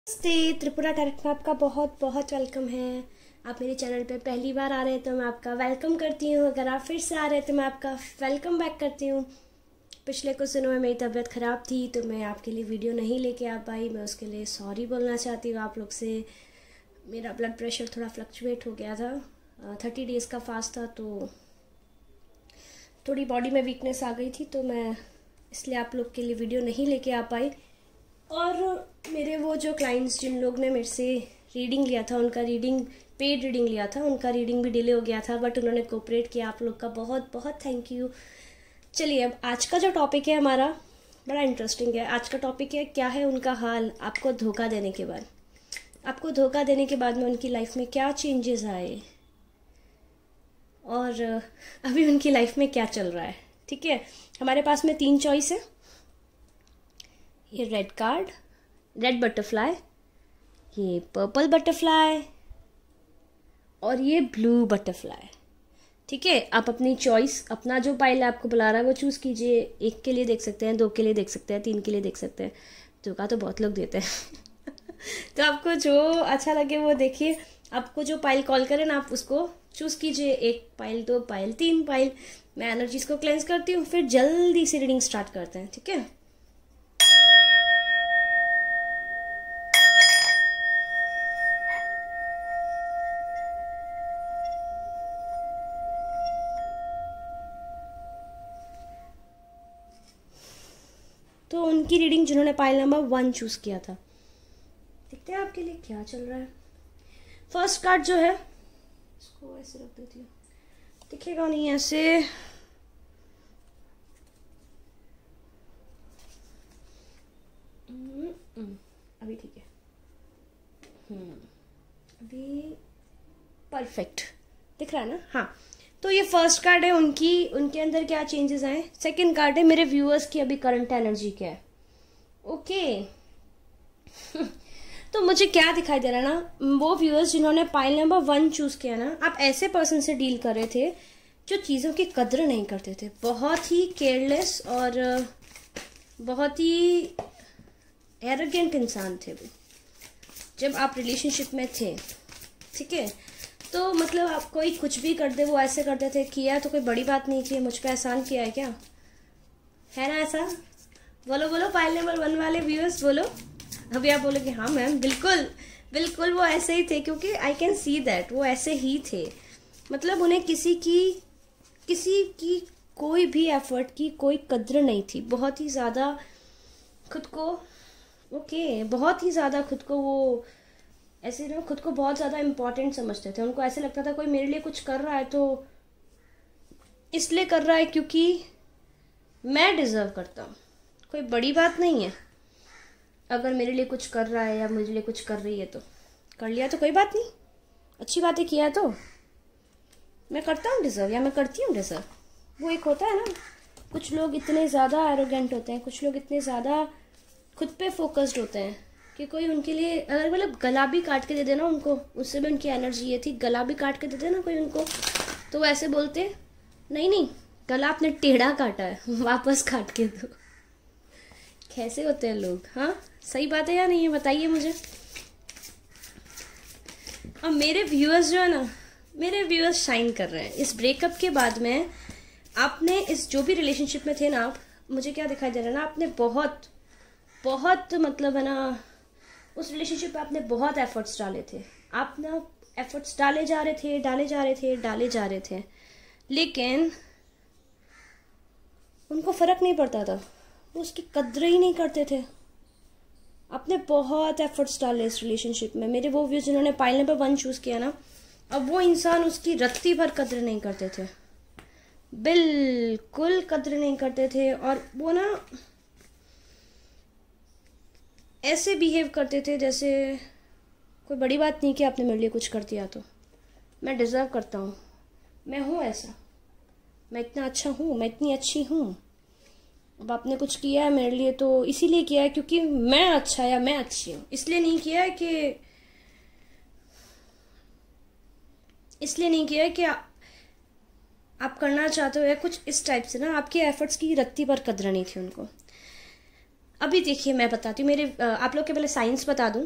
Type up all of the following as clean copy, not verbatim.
नमस्ते, त्रिपुरा टैरेट में आपका बहुत बहुत वेलकम है। आप मेरे चैनल पे पहली बार आ रहे हैं तो मैं आपका वेलकम करती हूँ। अगर आप फिर से आ रहे हैं तो मैं आपका वेलकम बैक करती हूँ। पिछले कुछ दिनों में मेरी तबीयत ख़राब थी तो मैं आपके लिए वीडियो नहीं लेके आ पाई। मैं उसके लिए सॉरी बोलना चाहती हूँ आप लोग से। मेरा ब्लड प्रेशर थोड़ा फ्लक्चुएट हो गया था। 30 डेज़ का फास्ट था तो थोड़ी बॉडी में वीकनेस आ गई थी, तो मैं इसलिए आप लोग के लिए वीडियो नहीं लेके आ पाई। और मेरे वो जो क्लाइंट्स जिन लोग ने मेरे से रीडिंग लिया था, उनका रीडिंग पेड रीडिंग लिया था, उनका रीडिंग भी डिले हो गया था, बट उन्होंने कोऑपरेट किया। आप लोग का बहुत बहुत थैंक यू। चलिए, अब आज का जो टॉपिक है हमारा बड़ा इंटरेस्टिंग है। आज का टॉपिक है क्या है उनका हाल आपको धोखा देने के बाद। आपको धोखा देने के बाद में उनकी लाइफ में क्या चेंजेस आए और अभी उनकी लाइफ में क्या चल रहा है। ठीक है, हमारे पास में 3 चॉइस है। ये रेड कार्ड, रेड बटरफ्लाई, ये पर्पल बटरफ्लाई और ये ब्लू बटरफ्लाई। ठीक है, आप अपनी चॉइस, अपना जो पाइल आपको बुला रहा है वो चूज़ कीजिए। 1 के लिए देख सकते हैं, 2 के लिए देख सकते हैं, 3 के लिए देख सकते हैं। धोखा तो बहुत लोग देते हैं तो आपको जो अच्छा लगे वो देखिए। आपको जो पाइल कॉल करें ना, आप उसको चूज़ कीजिए। 1 पाइल, 2 पाइल, 3 पाइल। मैं एनर्जीज को क्लेंस करती हूँ, फिर जल्दी से रीडिंग स्टार्ट करते हैं। ठीक है, तो उनकी रीडिंग जिन्होंने पाइल नंबर 1 चूज किया था, देखते हैं आपके लिए क्या चल रहा है। फर्स्ट कार्ड जो है, इसको ऐसे रख देती हूँ, दिखेगा नहीं ऐसे। अभी ठीक है। अभी परफेक्ट दिख रहा है ना। हाँ, तो ये फर्स्ट कार्ड है उनके अंदर क्या चेंजेस आए। सेकंड कार्ड है मेरे व्यूअर्स की अभी करंट एनर्जी क्या है। ओके तो मुझे क्या दिखाई दे रहा है ना, वो व्यूअर्स जिन्होंने पाइल नंबर 1 चूज किया ना, आप ऐसे पर्सन से डील कर रहे थे जो चीज़ों की कद्र नहीं करते थे। बहुत ही केयरलेस और बहुत ही एरोगेंट इंसान थे वो जब आप रिलेशनशिप में थे। ठीक है, तो मतलब आप कोई कुछ भी कर दे वो ऐसे करते थे, किया तो कोई बड़ी बात नहीं की, मुझ पे एहसान किया है क्या, है ना ऐसा? बोलो बोलो, पाइल नंबर 1 वाले व्यूअर्स बोलो। अभी आप बोलोगे हाँ मैम, बिल्कुल बिल्कुल वो ऐसे ही थे, क्योंकि आई कैन सी दैट वो ऐसे ही थे। मतलब उन्हें किसी की कोई भी एफर्ट की कोई कद्र नहीं थी। बहुत ही ज़्यादा खुद को बहुत ही ज़्यादा खुद को वो ऐसे ना खुद को बहुत ज़्यादा इम्पोर्टेंट समझते थे। उनको ऐसे लगता था कोई मेरे लिए कुछ कर रहा है तो इसलिए कर रहा है क्योंकि मैं डिज़र्व करता हूँ, कोई बड़ी बात नहीं है। अगर मेरे लिए कुछ कर रहा है या मुझे लिए कुछ कर रही है तो कर लिया तो कोई बात नहीं, अच्छी बातें किया है तो मैं करता हूँ डिज़र्व, या मैं करती हूँ डिज़र्व। वो एक होता है ना, कुछ लोग इतने ज़्यादा एरोगेंट होते हैं, कुछ लोग इतने ज़्यादा खुद पे फोकस्ड होते हैं कि कोई उनके लिए अगर मतलब गला भी काट के दे देना उनको, उससे भी उनकी एनर्जी ये थी, गला भी काट के दे देना कोई उनको, तो वो ऐसे बोलते नहीं गला आपने टेढ़ा काटा है, वापस काट के दो। कैसे होते हैं लोग? हाँ, सही बात है या नहीं है, बताइए मुझे। अब मेरे व्यूअर्स जो है ना, मेरे व्यूअर्स शाइन कर रहे हैं इस ब्रेकअप के बाद में। आपने इस जो भी रिलेशनशिप में थे ना, आप मुझे क्या दिखाई दे रहा है ना, आपने बहुत मतलब है ना, उस रिलेशनशिप पे आपने बहुत एफर्ट्स डाले थे। आप ना एफर्ट्स डाले जा रहे थे, लेकिन उनको फ़र्क नहीं पड़ता था, वो उसकी कद्र ही नहीं करते थे। आपने बहुत एफर्ट्स डाले इस रिलेशनशिप में। मेरे वो व्यूज जिन्होंने पाइल नंबर 1 चूज़ किया ना, अब वो इंसान उसकी रत्ती भर कद्र नहीं करते थे, बिल्कुल कद्र नहीं करते थे। और वो ना ऐसे बिहेव करते थे जैसे कोई बड़ी बात नहीं कि आपने मेरे लिए कुछ कर दिया तो मैं डिज़र्व करता हूँ, मैं हूँ ऐसा, मैं इतना अच्छा हूँ, मैं इतनी अच्छी हूँ। अब आपने कुछ किया है मेरे लिए तो इसीलिए किया है क्योंकि मैं अच्छा या मैं अच्छी हूँ, इसलिए नहीं किया है कि आप करना चाहते हो या कुछ इस टाइप से ना। आपके एफर्ट्स की रत्ती पर कद्र नहीं थी उनको। अभी देखिए मैं बताती हूँ मेरे आप लोग के पहले साइंस बता दूँ।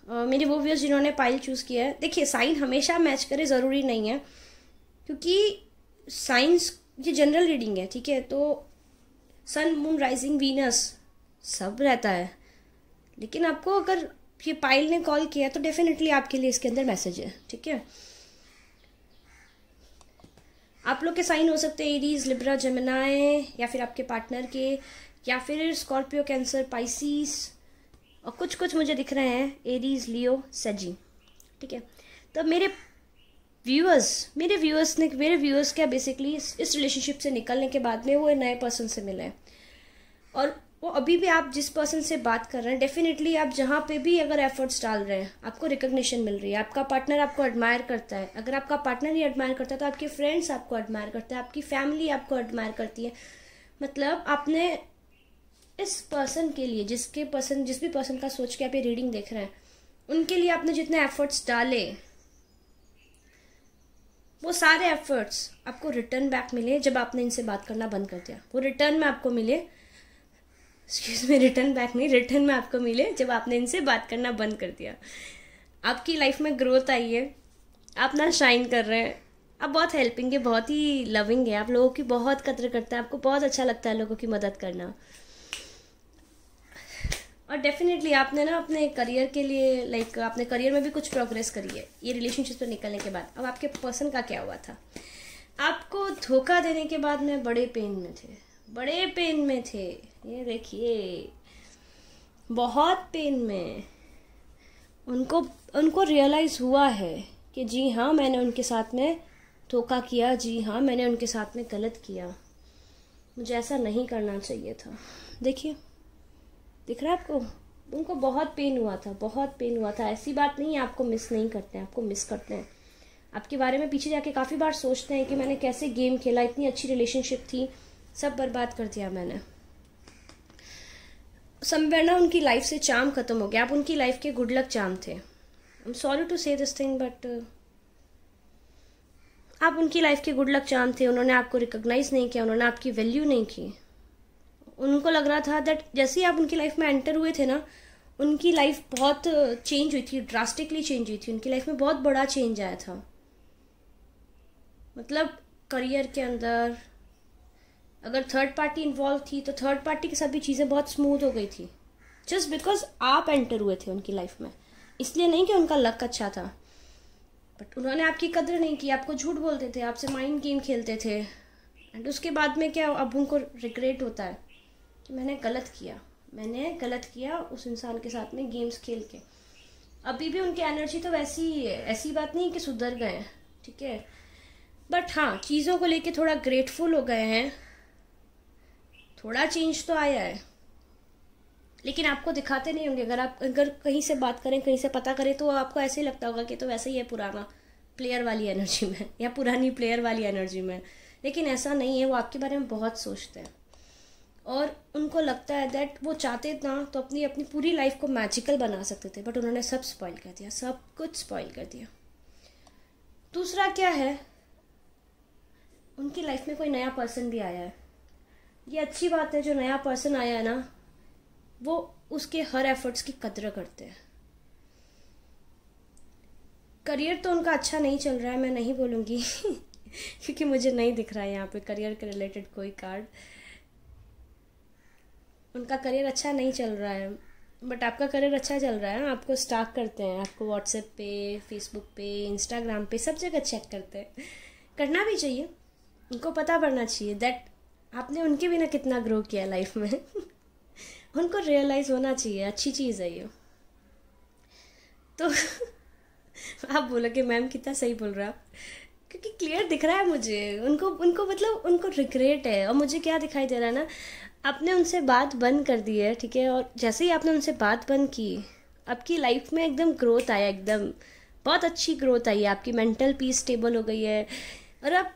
मेरे वो व्यूअर्स जिन्होंने पाइल चूज़ किया है, देखिए साइन हमेशा मैच करे ज़रूरी नहीं है, क्योंकि साइंस ये जनरल रीडिंग है, ठीक है। तो सन, मून, राइजिंग, वीनस सब रहता है, लेकिन आपको अगर ये पाइल ने कॉल किया तो डेफिनेटली आपके लिए इसके अंदर मैसेज है, ठीक है। आप लोग के साइन हो सकते हैं एरीज, लिब्रा, जेमिनाई, या फिर आपके पार्टनर के, या फिर स्कॉर्पियो, कैंसर, पाइसिस, और कुछ कुछ मुझे दिख रहे हैं एरीज, लियो, सेजी, ठीक है। तो मेरे व्यूअर्स क्या बेसिकली इस रिलेशनशिप से निकलने के बाद में वो नए पर्सन से मिले हैं, और वो अभी भी आप जिस पर्सन से बात कर रहे हैं, डेफिनेटली आप जहाँ पे भी अगर एफर्ट्स डाल रहे हैं आपको रिकग्निशन मिल रही है। आपका पार्टनर आपको एडमायर करता है, अगर आपका पार्टनर ही एडमायर करता है तो आपके फ्रेंड्स आपको एडमायर करते हैं, आपकी फैमिली आपको एडमायर करती है। मतलब आपने इस पर्सन के लिए जिस भी पर्सन का सोच के आप ये रीडिंग देख रहे हैं, उनके लिए आपने जितने एफर्ट्स डाले, वो सारे एफर्ट्स आपको रिटर्न बैक मिले जब आपने इनसे बात करना बंद कर दिया। वो रिटर्न में आपको मिले, रिटर्न बैक नहीं, रिटर्न में आपको मिले जब आपने इनसे बात करना बंद कर दिया। आपकी लाइफ में ग्रोथ आई है, आप ना शाइन कर रहे हैं, आप बहुत हेल्पिंग है, बहुत ही लविंग है, आप लोगों की बहुत कदर करते हैं, आपको बहुत अच्छा लगता है लोगों की मदद करना। और डेफिनेटली आपने ना अपने करियर के लिए आपने करियर में भी कुछ प्रोग्रेस करी है ये रिलेशनशिप से निकलने के बाद। अब आपके पर्सन का क्या हुआ था, आपको धोखा देने के बाद में बड़े पेन में थे, ये देखिए बहुत पेन में। उनको रियलाइज़ हुआ है कि जी हाँ मैंने उनके साथ में धोखा किया, जी हाँ मैंने उनके साथ में गलत किया, मुझे ऐसा नहीं करना चाहिए था। देखिए दिख रहा है आपको, उनको बहुत पेन हुआ था। ऐसी बात नहीं है आपको मिस नहीं करते हैं, आपको मिस करते हैं, आपके बारे में पीछे जाके काफ़ी बार सोचते हैं कि मैंने कैसे गेम खेला, इतनी अच्छी रिलेशनशिप थी, सब बर्बाद कर दिया मैंने। समवेयर ना उनकी लाइफ से चार्म खत्म हो गया, आप उनकी लाइफ के गुड लक चार्म थे। आई एम सॉरी टू से दिस थिंग, बट आप उनकी लाइफ के गुड लक चार्म थे। उन्होंने आपको रिकॉग्नाइज नहीं किया, उन्होंने आपकी वैल्यू नहीं की। उनको लग रहा था दैट जैसे ही आप उनकी लाइफ में एंटर हुए थे ना, उनकी लाइफ बहुत चेंज हुई थी, ड्रास्टिकली चेंज हुई थी, उनकी लाइफ में बहुत बड़ा चेंज आया था। मतलब करियर के अंदर अगर थर्ड पार्टी इन्वॉल्व थी तो थर्ड पार्टी की सभी चीज़ें बहुत स्मूथ हो गई थी, जस्ट बिकॉज आप एंटर हुए थे उनकी लाइफ में। इसलिए नहीं कि उनका लक अच्छा था, बट उन्होंने आपकी कदर नहीं की, आपको झूठ बोलते थे, आपसे माइंड गेम खेलते थे। एंड उसके बाद में क्या, अब उनको रिग्रेट होता है कि मैंने गलत किया उस इंसान के साथ में गेम्स खेल के। अभी भी उनकी एनर्जी तो वैसी ही है, ऐसी बात नहीं कि सुधर गए हैं, ठीक है, बट हाँ चीज़ों को लेके थोड़ा ग्रेटफुल हो गए हैं, थोड़ा चेंज तो आया है। लेकिन आपको दिखाते नहीं होंगे, अगर कहीं से बात करें, कहीं से पता करें, तो आपको ऐसे ही लगता होगा कि तो वैसे ही है पुराना प्लेयर वाली एनर्जी में या पुरानी प्लेयर वाली एनर्जी में। लेकिन ऐसा नहीं है, वो आपके बारे में बहुत सोचते हैं और उनको लगता है दैट वो चाहते ना तो अपनी पूरी लाइफ को मैजिकल बना सकते थे, बट उन्होंने सब स्पॉइल कर दिया, सब कुछ स्पॉइल कर दिया। दूसरा क्या है, उनकी लाइफ में कोई नया पर्सन भी आया है। ये अच्छी बात है, जो नया पर्सन आया है ना वो उसके हर एफर्ट्स की कदर करते हैं। करियर तो उनका अच्छा नहीं चल रहा है, मैं नहीं बोलूँगी क्योंकि मुझे नहीं दिख रहा है यहाँ पे करियर के रिलेटेड कोई कार्ड। उनका करियर अच्छा नहीं चल रहा है, बट आपका करियर अच्छा चल रहा है। आपको स्टॉक करते हैं, आपको व्हाट्सएप पे, फेसबुक पे, इंस्टाग्राम पे, सब जगह चेक करते हैं। करना भी चाहिए, उनको पता पड़ना चाहिए दैट आपने उनके बिना कितना ग्रो किया लाइफ में उनको रियलाइज़ होना चाहिए, अच्छी चीज़ है ये। तो आप बोलोगे मैम कितना सही बोल रहा है, क्योंकि क्लियर दिख रहा है मुझे। उनको रिग्रेट है, और मुझे क्या दिखाई दे रहा है ना, आपने उनसे बात बंद कर दी है, ठीक है, और जैसे ही आपने उनसे बात बंद की, आपकी लाइफ में एकदम ग्रोथ आया, एकदम बहुत अच्छी ग्रोथ आई है, आपकी मेंटल पीस स्टेबल हो गई है, और आप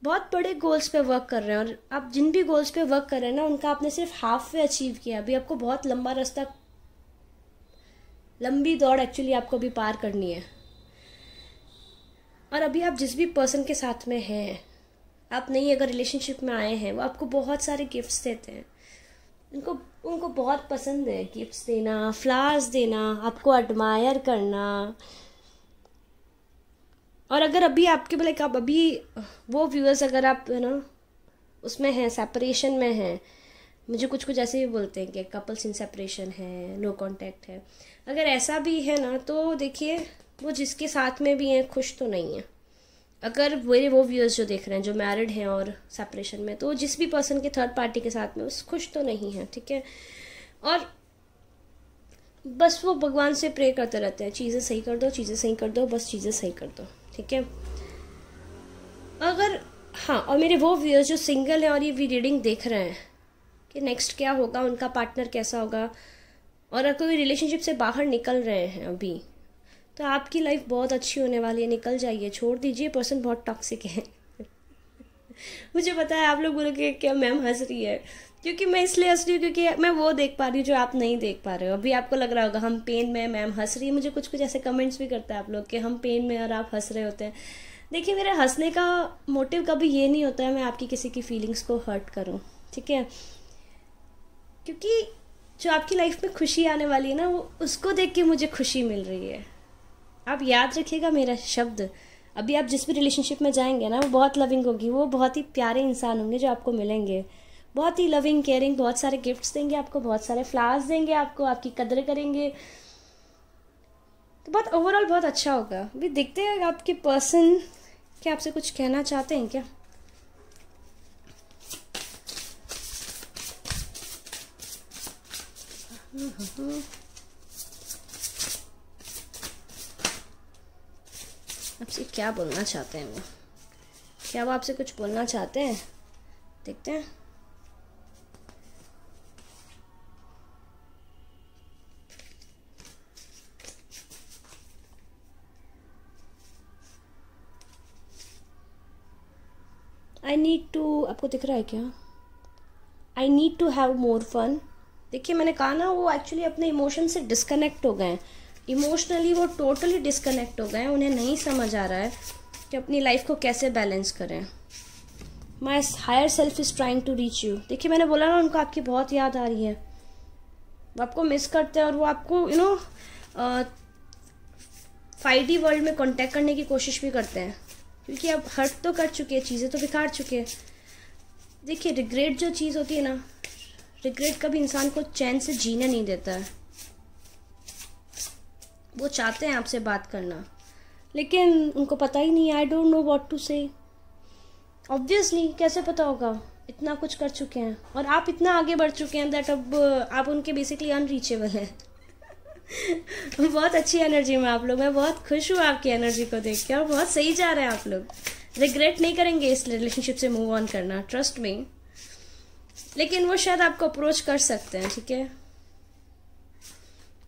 बहुत बड़े गोल्स पे वर्क कर रहे हैं। और आप जिन भी गोल्स पे वर्क कर रहे हैं ना, उनका आपने सिर्फ हाफ वे अचीव किया। अभी आपको बहुत लंबा रास्ता, लंबी दौड़ एक्चुअली आपको अभी पार करनी है। और अभी आप जिस भी पर्सन के साथ में हैं, आप नई अगर रिलेशनशिप में आए हैं, वो आपको बहुत सारे गिफ्ट्स देते हैं, उनको बहुत पसंद है गिफ्ट्स देना, फ्लावर्स देना, आपको एडमायर करना। और अगर अभी आपके लाइक आप अभी वो व्यूअर्स अगर आप उसमें हैं, सेपरेशन में हैं, मुझे कुछ कुछ ऐसे भी बोलते हैं कि कपल्स इन सेपरेशन है, नो कांटेक्ट है, अगर ऐसा भी है ना तो देखिए वो जिसके साथ में भी हैं खुश तो नहीं है। अगर मेरे वो व्यूअर्स जो देख रहे हैं जो मैरिड हैं और सेपरेशन में, तो जिस भी पर्सन के थर्ड पार्टी के साथ में उस खुश तो नहीं है, ठीक है। और बस वो भगवान से प्रे करते रहते हैं, चीज़ें सही कर दो, चीज़ें सही कर दो, बस चीज़ें सही कर दो, ठीक है। अगर हाँ, और मेरे वो व्यूअर्स जो सिंगल हैं और ये रीडिंग देख रहे हैं कि नेक्स्ट क्या होगा, उनका पार्टनर कैसा होगा, और अगर कोई रिलेशनशिप से बाहर निकल रहे हैं अभी, तो आपकी लाइफ बहुत अच्छी होने वाली है। निकल जाइए, छोड़ दीजिए, पर्सन बहुत टॉक्सिक है। मुझे पता है आप लोग बोलोगे क्या मैम हंस रही है, क्योंकि मैं इसलिए हंस रही हूँ क्योंकि मैं वो देख पा रही हूँ जो आप नहीं देख पा रहे हो। अभी आपको लग रहा होगा हम पेन में, मैम हंस रही है। मुझे कुछ कुछ ऐसे कमेंट्स भी करते हैं आप लोग कि हम पेन में और आप हंस रहे होते हैं। देखिए, मेरे हंसने का मोटिव कभी ये नहीं होता है मैं आपकी किसी की फीलिंग्स को हर्ट करूँ, ठीक है। क्योंकि जो आपकी लाइफ में खुशी आने वाली है ना, वो उसको देख के मुझे खुशी मिल रही है। आप याद रखिएगा मेरा शब्द, अभी आप जिस भी रिलेशनशिप में जाएंगे ना, वो बहुत लविंग होगी, वो बहुत ही प्यारे इंसान होंगे जो आपको मिलेंगे, बहुत ही लविंग केयरिंग, बहुत सारे गिफ्ट्स देंगे आपको, बहुत सारे फ्लावर्स देंगे आपको, आपकी कदर करेंगे, तो बहुत ओवरऑल बहुत अच्छा होगा। अभी देखते हैं आपके पर्सन क्या आपसे कुछ कहना चाहते हैं क्या। आपसे क्या बोलना चाहते हैं वो, क्या वो आपसे कुछ बोलना चाहते हैं, देखते हैं। आई नीड टू, आपको दिख रहा है क्या, I need to have more fun. देखिए, मैंने कहा ना, वो एक्चुअली अपने इमोशन से डिस्कनेक्ट हो गए हैं, इमोशनली वो टोटली डिस्कनेक्ट हो गए हैं। उन्हें नहीं समझ आ रहा है कि अपनी लाइफ को कैसे बैलेंस करें। My higher self is trying to reach you. देखिए, मैंने बोला ना, उनको आपकी बहुत याद आ रही है, वो आपको मिस करते हैं और वो आपको 5D वर्ल्ड में कांटेक्ट करने की कोशिश भी करते हैं, क्योंकि अब हर्ट तो कर चुके हैं, चीज़ें तो बिखार चुके हैं। देखिए, रिग्रेट जो चीज़ होती है ना, रिग्रेट कभी इंसान को चैन से जीने नहीं देता है। वो चाहते हैं आपसे बात करना, लेकिन उनको पता ही नहीं, I don't know what to say. Obviously कैसे पता होगा, इतना कुछ कर चुके हैं और आप इतना आगे बढ़ चुके हैं दैट अब आप उनके बेसिकली अनरीचेबल हैं। बहुत अच्छी एनर्जी में आप लोग, मैं बहुत खुश हूँ आपकी एनर्जी को देख के, और बहुत सही जा रहे हैं आप लोग। रिग्रेट नहीं करेंगे इस रिलेशनशिप से मूव ऑन करना, ट्रस्ट मी। लेकिन वो शायद आपको अप्रोच कर सकते हैं, ठीक है।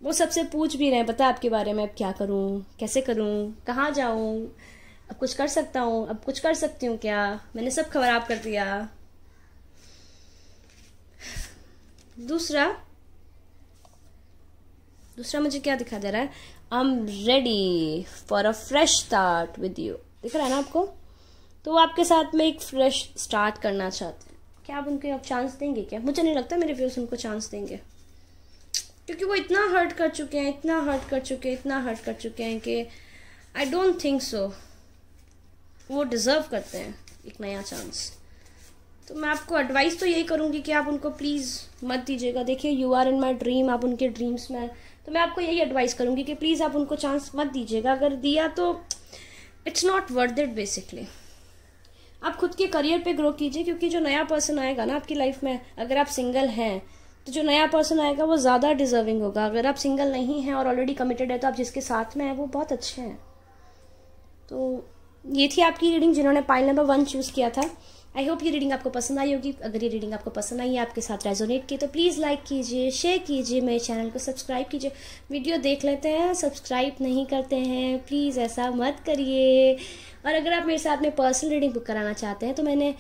वो सबसे पूछ भी रहे हैं, पता है आपके बारे में, अब क्या करूं, कैसे करूं, कहाँ जाऊं, अब कुछ कर सकता हूं, अब कुछ कर सकती हूँ क्या, मैंने सब खराब कर दिया। दूसरा मुझे क्या दिखा दे रहा है, I am ready for a fresh start with you, दिख रहा है ना आपको। तो वो आपके साथ में एक फ्रेश स्टार्ट करना चाहते हैं। क्या आप उनको अब चांस देंगे क्या? मुझे नहीं लगता मेरे व्यूअर्स उनको चांस देंगे, क्योंकि वो इतना हर्ट कर चुके हैं, इतना हर्ट कर चुके हैं कि आई डोंट थिंक सो वो डिज़र्व करते हैं एक नया चांस। तो मैं आपको एडवाइस तो यही करूँगी कि आप उनको प्लीज़ मत दीजिएगा। देखिए, you are in my dream, आप उनके ड्रीम्स में, तो मैं आपको यही एडवाइस करूँगी कि प्लीज़ आप उनको चांस मत दीजिएगा। अगर दिया तो it's not worth it. Basically आप खुद के करियर पे ग्रो कीजिए, क्योंकि जो नया पर्सन आएगा ना आपकी लाइफ में, अगर आप सिंगल हैं तो जो नया पर्सन आएगा वो ज़्यादा डिजर्विंग होगा। अगर आप सिंगल नहीं हैं और ऑलरेडी कमिटेड है, तो आप जिसके साथ में हैं वो बहुत अच्छे हैं। तो ये थी आपकी रीडिंग जिन्होंने पाइल नंबर 1 चूज़ किया था। आई होप ये रीडिंग आपको पसंद आई होगी। अगर ये रीडिंग आपको पसंद आई है, आपके साथ रेजोनेट की, तो प्लीज़ लाइक कीजिए, शेयर कीजिए, मेरे चैनल को सब्सक्राइब कीजिए। वीडियो देख लेते हैं, सब्सक्राइब नहीं करते हैं, प्लीज़ ऐसा मत करिए। और अगर आप मेरे साथ में पर्सनल रीडिंग बुक कराना चाहते हैं, तो मैंने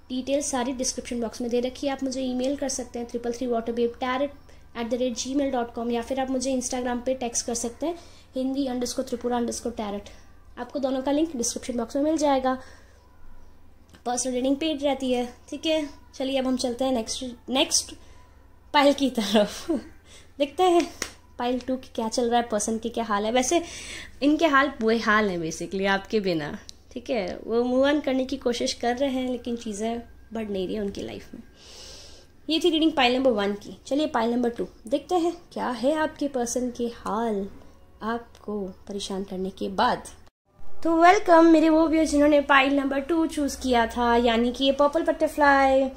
डिटेल्स सारी डिस्क्रिप्शन बॉक्स में दे रखी है। आप मुझे ईमेल कर सकते हैं 333waterbabe@gmail.com, या फिर आप मुझे इंस्टाग्राम पे टेक्स्ट कर सकते हैं hindi_tripura_tarot। आपको दोनों का लिंक डिस्क्रिप्शन बॉक्स में मिल जाएगा। पर्सनल रीडिंग पेड रहती है, ठीक है। चलिए अब हम चलते हैं नेक्स्ट पायल की तरफ देखते हैं पायल 2 की क्या चल रहा है, पर्सन की क्या हाल है। वैसे इनके हाल बुरे हाल हैं बेसिकली आपके बिना, ठीक है। वो मूव ऑन करने की कोशिश कर रहे हैं लेकिन चीज़ें बढ़ नहीं रही हैं उनकी लाइफ में। ये थी रीडिंग पाइल नंबर 1 की। चलिए पाइल नंबर 2 देखते हैं क्या है आपके पर्सन के हाल आपको परेशान करने के बाद। तो वेलकम मेरे वो व्यूअर्स जिन्होंने पाइल नंबर 2 चूज़ किया था, यानी कि ये पर्पल बटरफ्लाई।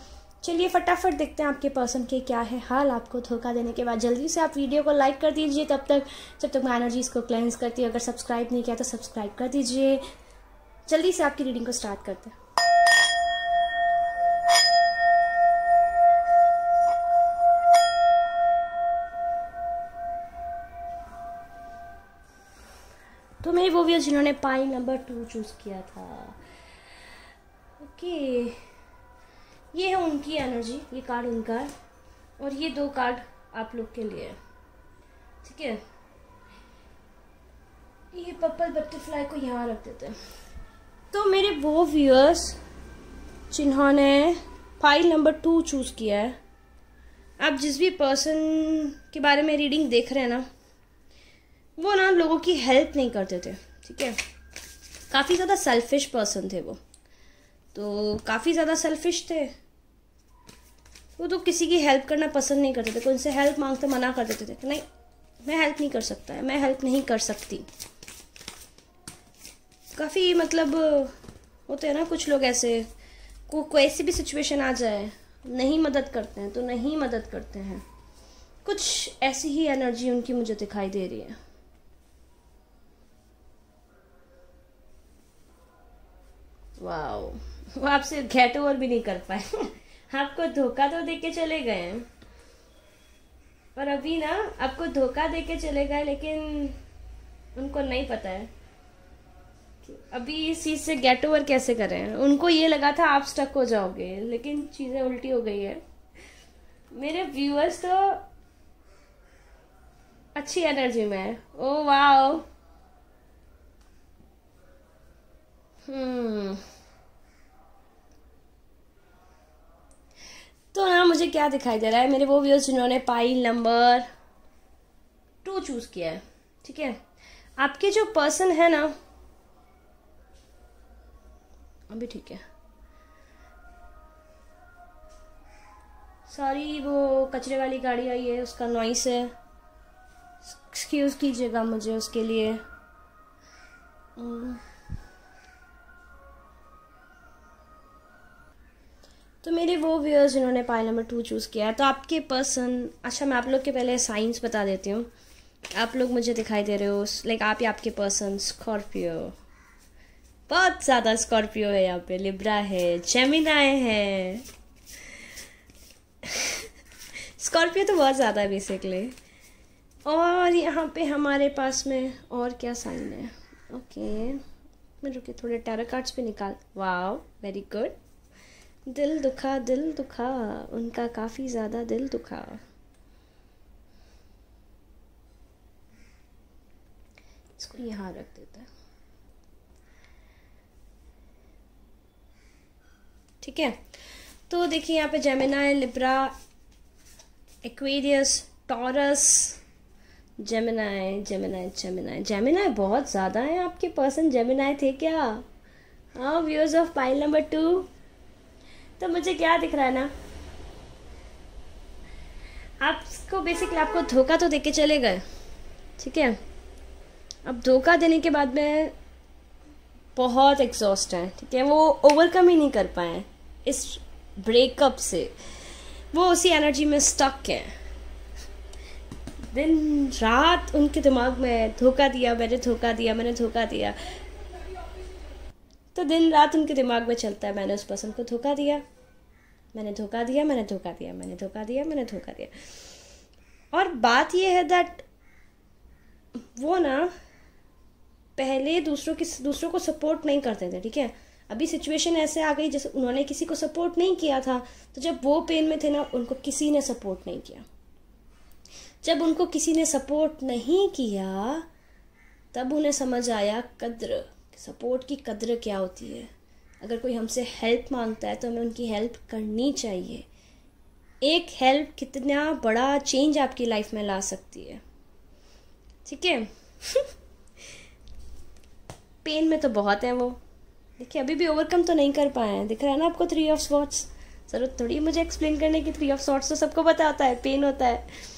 चलिए फटाफट देखते हैं आपके पर्सन के क्या है हाल आपको धोखा देने के बाद। जल्दी से आप वीडियो को लाइक कर दीजिए जब तक मैं एनर्जीज को क्लेंस करती हूँ। अगर सब्सक्राइब नहीं किया तो सब्सक्राइब कर दीजिए। जल्दी से आपकी रीडिंग को स्टार्ट करते हैं। तो मेरे वो व्यूअर्स जिन्होंने पाइल नंबर 2 चूज़ किया था, ओके, ये है उनकी एनर्जी, ये कार्ड उनका है और ये 2 कार्ड आप लोग के लिए, ठीक है। ये पर्पल बटरफ्लाई को यहाँ रख देते हैं। तो मेरे वो व्यूअर्स जिन्होंने पाइल नंबर 2 चूज़ किया है, आप जिस भी पर्सन के बारे में रीडिंग देख रहे हैं ना, वो ना लोगों की हेल्प नहीं करते थे, ठीक है। काफ़ी ज़्यादा सेल्फिश पर्सन थे वो, तो काफ़ी ज़्यादा सेल्फिश थे वो, तो किसी की हेल्प करना पसंद नहीं करते थे। कोई उनसे हेल्प मांगते मना कर देते थे कि नहीं मैं हेल्प नहीं कर सकता है, मैं हेल्प नहीं कर सकती। काफ़ी मतलब होते हैं ना कुछ लोग ऐसे, कोई ऐसी भी सिचुएशन आ जाए नहीं मदद करते हैं तो नहीं मदद करते हैं। कुछ ऐसी ही एनर्जी उनकी मुझे दिखाई दे रही है। वाओ, वो आपसे गेट ओवर भी नहीं कर पाए आपको धोखा तो देके चले गए हैं, और अभी ना आपको धोखा देके चले गए, लेकिन उनको नहीं पता है कि अभी इस चीज़ से गेट ओवर कैसे करें। उनको ये लगा था आप स्टक हो जाओगे, लेकिन चीज़ें उल्टी हो गई है। मेरे व्यूअर्स तो अच्छी एनर्जी में है। ओ वाओ, तो ना मुझे क्या दिखाई दे रहा है, मेरे वो व्यूअर्स जिन्होंने पाइल नंबर 2 चूज किया है, ठीक है। आपके जो पर्सन है ना, अभी ठीक है, सॉरी वो कचरे वाली गाड़ी आई है उसका नॉइस है, एक्सक्यूज कीजिएगा मुझे उसके लिए। तो मेरे वो व्यूअर्स जिन्होंने पाइल नंबर 2 चूज़ किया है, तो आपके पर्सन, अच्छा मैं आप लोग के पहले साइंस बता देती हूँ। आप लोग मुझे दिखाई दे रहे हो, लाइक आप या आपके पर्सन स्कॉर्पियो, बहुत ज़्यादा स्कॉर्पियो है यहाँ पे, लिब्रा है, जेमिनाई है स्कॉर्पियो तो बहुत ज़्यादा है बेसिकली। और यहाँ पे हमारे पास में और क्या साइन है, ओके मैं रुके थोड़े टैरो कार्ड्स पे निकाल। Wow very good. दिल दुखा उनका, काफ़ी ज़्यादा दिल दुखा। इसको यहाँ रख देते हैं, ठीक है। तो देखिए यहाँ पे Gemini, Libra, Aquarius, taurus, Gemini बहुत ज़्यादा है आपके पर्सन। जेमिनाई थे क्या? हाँ व्यूअर्स ऑफ पाइल नंबर 2। तो मुझे क्या दिख रहा है ना, आपको बेसिकली आपको धोखा तो देके चले गए, ठीक है। अब धोखा देने के बाद में बहुत एग्जॉस्ट हैं, ठीक है। वो ओवरकम ही नहीं कर पाए इस ब्रेकअप से, वो उसी एनर्जी में स्टक हैं। दिन रात उनके दिमाग में धोखा दिया, मैंने धोखा दिया, मैंने धोखा दिया। तो दिन रात उनके दिमाग में चलता है मैंने उस पर्सन को धोखा दिया, मैंने धोखा दिया, मैंने धोखा दिया, मैंने धोखा दिया, मैंने धोखा दिया। और बात ये है दैट वो ना पहले दूसरों को सपोर्ट नहीं करते थे, ठीक है। अभी सिचुएशन ऐसे आ गई जैसे उन्होंने किसी को सपोर्ट नहीं किया था, तो जब वो पेन में थे ना, उनको किसी ने सपोर्ट नहीं किया। जब उनको किसी ने सपोर्ट नहीं किया तब उन्हें समझ आया कद्र, सपोर्ट की कद्र क्या होती है। अगर कोई हमसे हेल्प मांगता है तो हमें उनकी हेल्प करनी चाहिए, एक हेल्प कितना बड़ा चेंज आपकी लाइफ में ला सकती है, ठीक है। पेन में तो बहुत है वो, देखिए अभी भी ओवरकम तो नहीं कर पाए हैं। दिख रहा है ना आपको 3 ऑफ स्वॉर्ड्स, जरूरत थोड़ी मुझे एक्सप्लेन करने की। 3 ऑफ स्वॉर्ड्स तो सबको पता होता है, पेन होता है।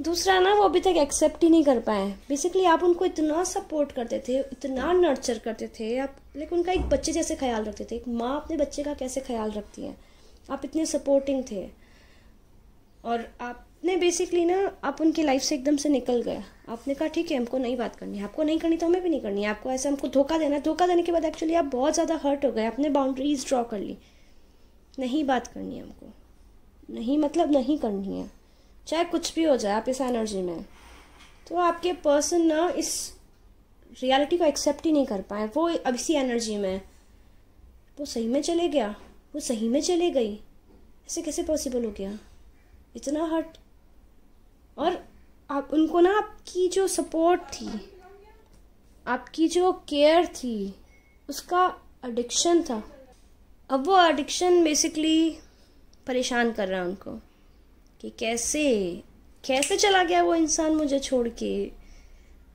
दूसरा ना, वो अभी तक एक्सेप्ट ही नहीं कर पाए हैं। बेसिकली आप उनको इतना सपोर्ट करते थे, इतना नर्चर करते थे आप, लेकिन उनका एक बच्चे जैसे ख्याल रखते थे। एक माँ अपने बच्चे का कैसे ख्याल रखती है, आप इतने सपोर्टिंग थे, और आपने बेसिकली ना, आप उनकी लाइफ से एकदम से निकल गए। आपने कहा ठीक है, हमको नहीं बात करनी है, आपको नहीं करनी तो हमें भी नहीं करनी है। आपको ऐसे हमको धोखा देना है। धोखा देने के बाद एक्चुअली आप बहुत ज़्यादा हर्ट हो गए, आपने बाउंड्रीज ड्रॉ कर ली। नहीं बात करनी है हमको, नहीं मतलब नहीं करनी है, चाहे कुछ भी हो जाए। आप इस एनर्जी में, तो आपके पर्सन ना इस रियलिटी को एक्सेप्ट ही नहीं कर पाए। वो अब इसी एनर्जी में, वो सही में चले गया, वो सही में चले गई, ऐसे कैसे पॉसिबल हो गया, इतना हर्ट। और आप उनको ना, आपकी जो सपोर्ट थी, आपकी जो केयर थी, उसका एडिक्शन था। अब वो एडिक्शन बेसिकली परेशान कर रहा है उनको कि कैसे कैसे चला गया वो इंसान मुझे छोड़ के।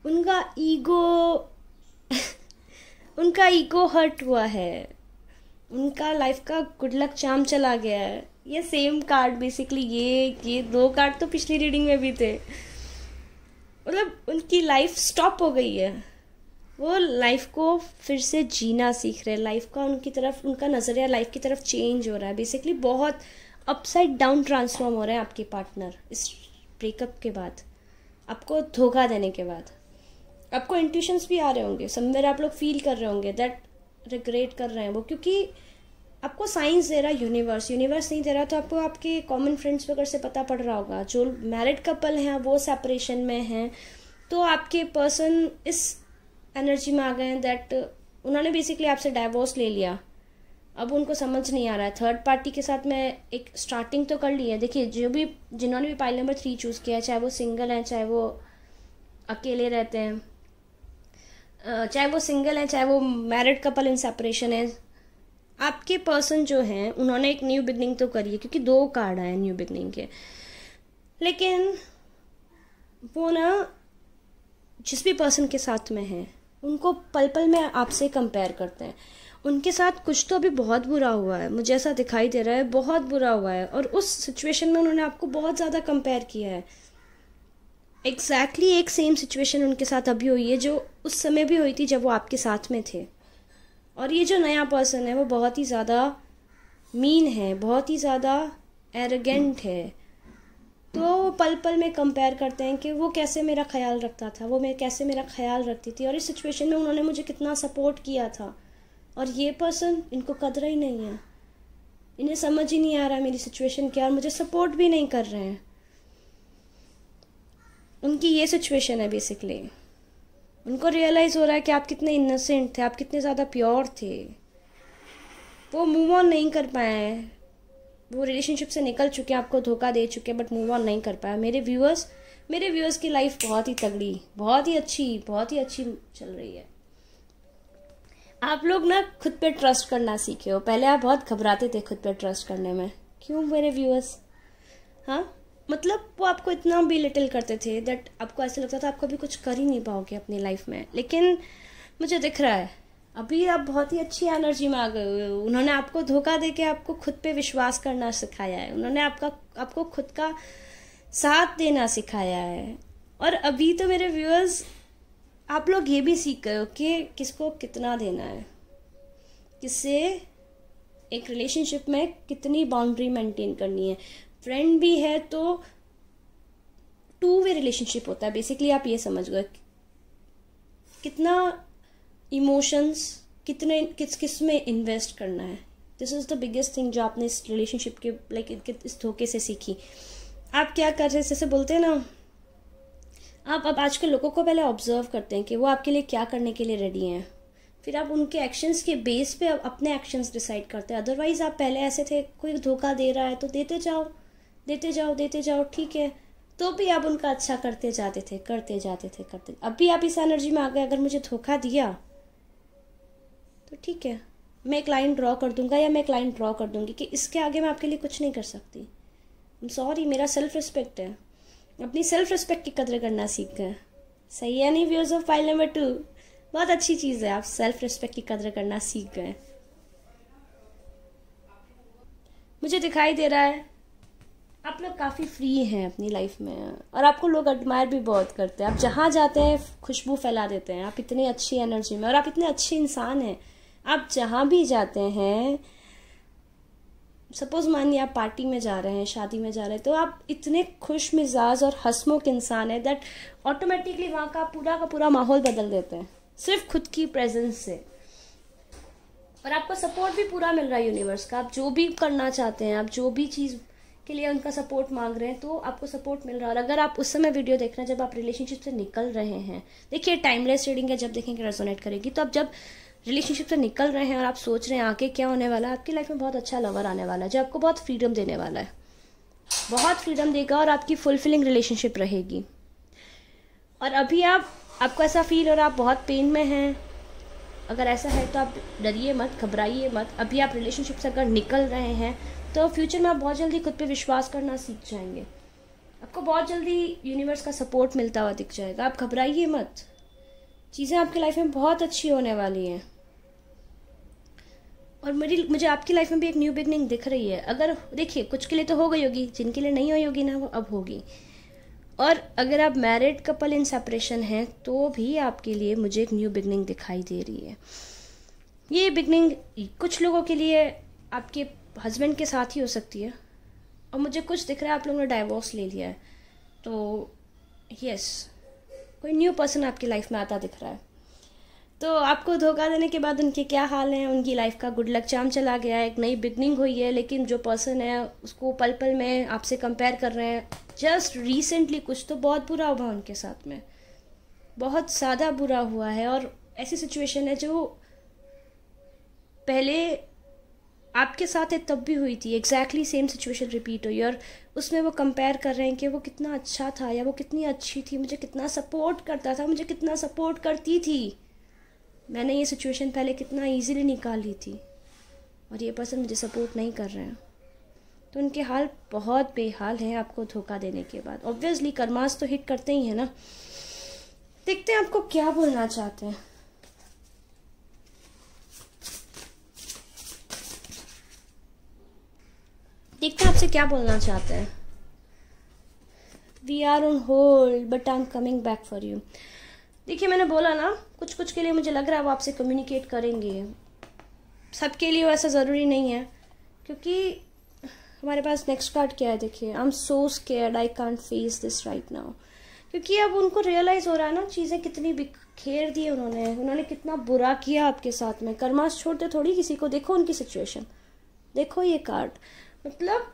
उनका ईगो उनका ईगो हर्ट हुआ है, उनका लाइफ का गुड लक चार्म चला गया है। ये सेम कार्ड बेसिकली, ये 2 कार्ड तो पिछली रीडिंग में भी थे। मतलब उनकी लाइफ स्टॉप हो गई है, वो लाइफ को फिर से जीना सीख रहे हैं। लाइफ का उनकी तरफ, उनका नज़रिया लाइफ की तरफ चेंज हो रहा है। बेसिकली बहुत अपसाइड डाउन ट्रांसफॉर्म हो रहे हैं आपके पार्टनर इस ब्रेकअप के बाद, आपको धोखा देने के बाद। आपको इंट्यूशंस भी आ रहे होंगे, समवेयर आप लोग फील कर रहे होंगे दैट रिग्रेट कर रहे हैं वो, क्योंकि आपको साइंस दे रहा है यूनिवर्स। यूनिवर्स नहीं दे रहा तो आपको आपके कॉमन फ्रेंड्स वगैरह से पता पड़ रहा होगा। जो मैरिड कपल हैं वो सेपरेशन में हैं, तो आपके पर्सन इस एनर्जी में आ गए हैं दैट उन्होंने बेसिकली आपसे डाइवोर्स ले लिया। अब उनको समझ नहीं आ रहा है, थर्ड पार्टी के साथ मैं एक स्टार्टिंग तो कर ली है। देखिए जिन्होंने भी पाइल नंबर 3 चूज़ किया है, चाहे वो सिंगल हैं, चाहे वो अकेले रहते हैं, चाहे वो सिंगल हैं, चाहे वो मैरिड कपल इन सेपरेशन है, आपके पर्सन जो हैं उन्होंने एक न्यू बिगनिंग तो करी है, क्योंकि 2 कार्ड आए न्यू बिगनिंग के। लेकिन वो ना जिस भी पर्सन के साथ में है, उनको पल पल में आपसे कंपेयर करते हैं। उनके साथ कुछ तो अभी बहुत बुरा हुआ है, मुझे ऐसा दिखाई दे रहा है, बहुत बुरा हुआ है, और उस सिचुएशन में उन्होंने आपको बहुत ज़्यादा कंपेयर किया है। एग्जैक्टली एक सेम सिचुएशन उनके साथ अभी हुई है जो उस समय भी हुई थी जब वो आपके साथ में थे। और ये जो नया पर्सन है वो बहुत ही ज़्यादा मीन है, बहुत ही ज़्यादा एरोगेंट है। तो वो पल पल में कंपेयर करते हैं कि वो कैसे मेरा ख्याल रखता था, वो मैं कैसे मेरा ख्याल रखती थी, और इस सिचुएशन में उन्होंने मुझे कितना सपोर्ट किया था। और ये पर्सन, इनको कदर ही नहीं है, इन्हें समझ ही नहीं आ रहा मेरी सिचुएशन क्या, और मुझे सपोर्ट भी नहीं कर रहे हैं। उनकी ये सिचुएशन है बेसिकली। उनको रियलाइज़ हो रहा है कि आप कितने इनोसेंट थे, आप कितने ज़्यादा प्योर थे। वो मूव ऑन नहीं कर पाए हैं, वो रिलेशनशिप से निकल चुके हैं, आपको धोखा दे चुके हैं, बट मूव ऑन नहीं कर पाया। मेरे व्यूअर्स की लाइफ बहुत ही तगड़ी, बहुत ही अच्छी चल रही है। आप लोग ना खुद पे ट्रस्ट करना सीखे हो। पहले आप बहुत घबराते थे खुद पे ट्रस्ट करने में। क्यों मेरे व्यूअर्स? हाँ, मतलब वो आपको इतना भी लिटिल करते थे दैट आपको ऐसा लगता था आप कभी कुछ कर ही नहीं पाओगे अपनी लाइफ में। लेकिन मुझे दिख रहा है अभी आप बहुत ही अच्छी एनर्जी में आ गए हुए हो। उन्होंने आपको धोखा दे के आपको खुद पे विश्वास करना सिखाया है, उन्होंने आपको खुद का साथ देना सिखाया है। और अभी तो मेरे व्यूअर्स, आप लोग ये भी सीख गए हो कि किसको कितना देना है, किससे एक रिलेशनशिप में कितनी बाउंड्री मेंटेन करनी है। फ्रेंड भी है तो 2 वे रिलेशनशिप होता है बेसिकली। आप ये समझ गए कितना इमोशंस, किस में इन्वेस्ट करना है। This is the biggest thing जो आपने इस रिलेशनशिप के इस धोखे से सीखी। आप क्या कर रहे हैं, जैसे बोलते हैं ना, आप अब आजकल लोगों को पहले ऑब्जर्व करते हैं कि वो आपके लिए क्या करने के लिए रेडी हैं, फिर आप उनके एक्शंस के बेस पे अपने एक्शंस डिसाइड करते हैं। अदरवाइज आप पहले ऐसे थे, कोई धोखा दे रहा है तो देते जाओ, ठीक है, तो भी आप उनका अच्छा करते जाते थे। अब भी आप इस एनर्जी में आ गए, अगर मुझे धोखा दिया तो ठीक है, मैं एक लाइन ड्रॉ कर दूंगा या मैं एक लाइन ड्रॉ कर दूंगी कि इसके आगे मैं आपके लिए कुछ नहीं कर सकती। सॉरी, मेरा सेल्फ रिस्पेक्ट है। अपनी सेल्फ रिस्पेक्ट की कदर करना सीख गए। सही है नहीं व्यूअर्स ऑफ फाइल नंबर 2? बहुत अच्छी चीज़ है, आप सेल्फ रिस्पेक्ट की कदर करना सीख गए। मुझे दिखाई दे रहा है आप लोग काफ़ी फ्री हैं अपनी लाइफ में, और आपको लोग एडमायर भी बहुत करते हैं। आप जहाँ जाते हैं खुशबू फैला देते हैं। आप इतनी अच्छी एनर्जी में, और आप इतने अच्छे इंसान हैं। आप जहाँ भी जाते हैं, सपोज मानिए आप पार्टी में जा रहे हैं, शादी में जा रहे हैं, तो आप इतने खुश मिजाज और हंसमुख इंसान हैं दैट ऑटोमेटिकली वहाँ का पूरा माहौल बदल देते हैं सिर्फ खुद की प्रेजेंस से। और आपको सपोर्ट भी पूरा मिल रहा है यूनिवर्स का। आप जो भी करना चाहते हैं, आप जो भी चीज़ के लिए उनका सपोर्ट मांग रहे हैं, तो आपको सपोर्ट मिल रहा है। और अगर आप उस समय वीडियो देख रहे हैं जब आप रिलेशनशिप से निकल रहे हैं, देखिए टाइमलेस रीडिंग है, जब देखेंगे रेजोनेट करेगी। तो आप जब रिलेशनशिप से निकल रहे हैं और आप सोच रहे हैं आगे क्या होने वाला है, आपकी लाइफ में बहुत अच्छा लवर आने वाला है जो आपको बहुत फ्रीडम देने वाला है, बहुत फ्रीडम देगा और आपकी फुलफिलिंग रिलेशनशिप रहेगी। और अभी आपको ऐसा फील हो रहा है आप बहुत पेन में हैं, अगर ऐसा है तो आप डरिए मत, घबराइए मत। अभी आप रिलेशनशिप से अगर निकल रहे हैं तो फ्यूचर में आप बहुत जल्दी खुद पे विश्वास करना सीख जाएंगे। आपको बहुत जल्दी यूनिवर्स का सपोर्ट मिलता हुआ दिख जाएगा। आप घबराइए मत, चीज़ें आपकी लाइफ में बहुत अच्छी होने वाली हैं। और मुझे आपकी लाइफ में भी एक न्यू बिगनिंग दिख रही है। अगर देखिए कुछ के लिए तो हो गई होगी, जिनके लिए नहीं हुई होगी ना वो अब होगी। और अगर आप मैरिड कपल इन सेपरेशन हैं तो भी आपके लिए मुझे एक न्यू बिगनिंग दिखाई दे रही है। ये बिगनिंग कुछ लोगों के लिए आपके हस्बैंड के साथ ही हो सकती है, और मुझे कुछ दिख रहा है आप लोगों ने डाइवोर्स ले लिया है, तो यस कोई न्यू पर्सन आपकी लाइफ में आता दिख रहा है। तो आपको धोखा देने के बाद उनके क्या हाल हैं, उनकी लाइफ का गुड लक चार्म चला गया है, एक नई बिगनिंग हुई है, लेकिन जो पर्सन है उसको पल पल में आपसे कंपेयर कर रहे हैं। जस्ट रिसेंटली कुछ तो बहुत बुरा हुआ उनके साथ में, बहुत ज़्यादा बुरा हुआ है। और ऐसी सिचुएशन है जो पहले आपके साथ तब भी हुई थी, एग्जैक्टली सेम सिचुएशन रिपीट हुई, और उसमें वो कंपेयर कर रहे हैं कि वो कितना अच्छा था या वो कितनी अच्छी थी, मुझे कितना सपोर्ट करता था, मुझे कितना सपोर्ट करती थी, मैंने ये सिचुएशन पहले कितना इजीली निकाल ली थी, और ये पर्सन मुझे सपोर्ट नहीं कर रहे हैं। तो उनके हाल बहुत बेहाल हैं आपको धोखा देने के बाद। ऑब्वियसली कर्मास तो हिट करते ही है ना। देखते हैं आपको क्या बोलना चाहते हैं। देखते हैं आपसे क्या बोलना चाहते हैं। We are on hold but I am coming back for you. देखिए मैंने बोला ना, कुछ कुछ के लिए मुझे लग रहा है वो आपसे कम्युनिकेट करेंगे, सबके लिए ऐसा ज़रूरी नहीं है। क्योंकि हमारे पास नेक्स्ट कार्ड क्या है, देखिए I am so scared, I can't face this right now. क्योंकि अब उनको रियलाइज़ हो रहा है ना चीज़ें कितनी बिखेर दी उन्होंने कितना बुरा किया आपके साथ में। कर्मास छोड़ते थोड़ी किसी को। देखो उनकी सिचुएशन, देखो ये कार्ड, मतलब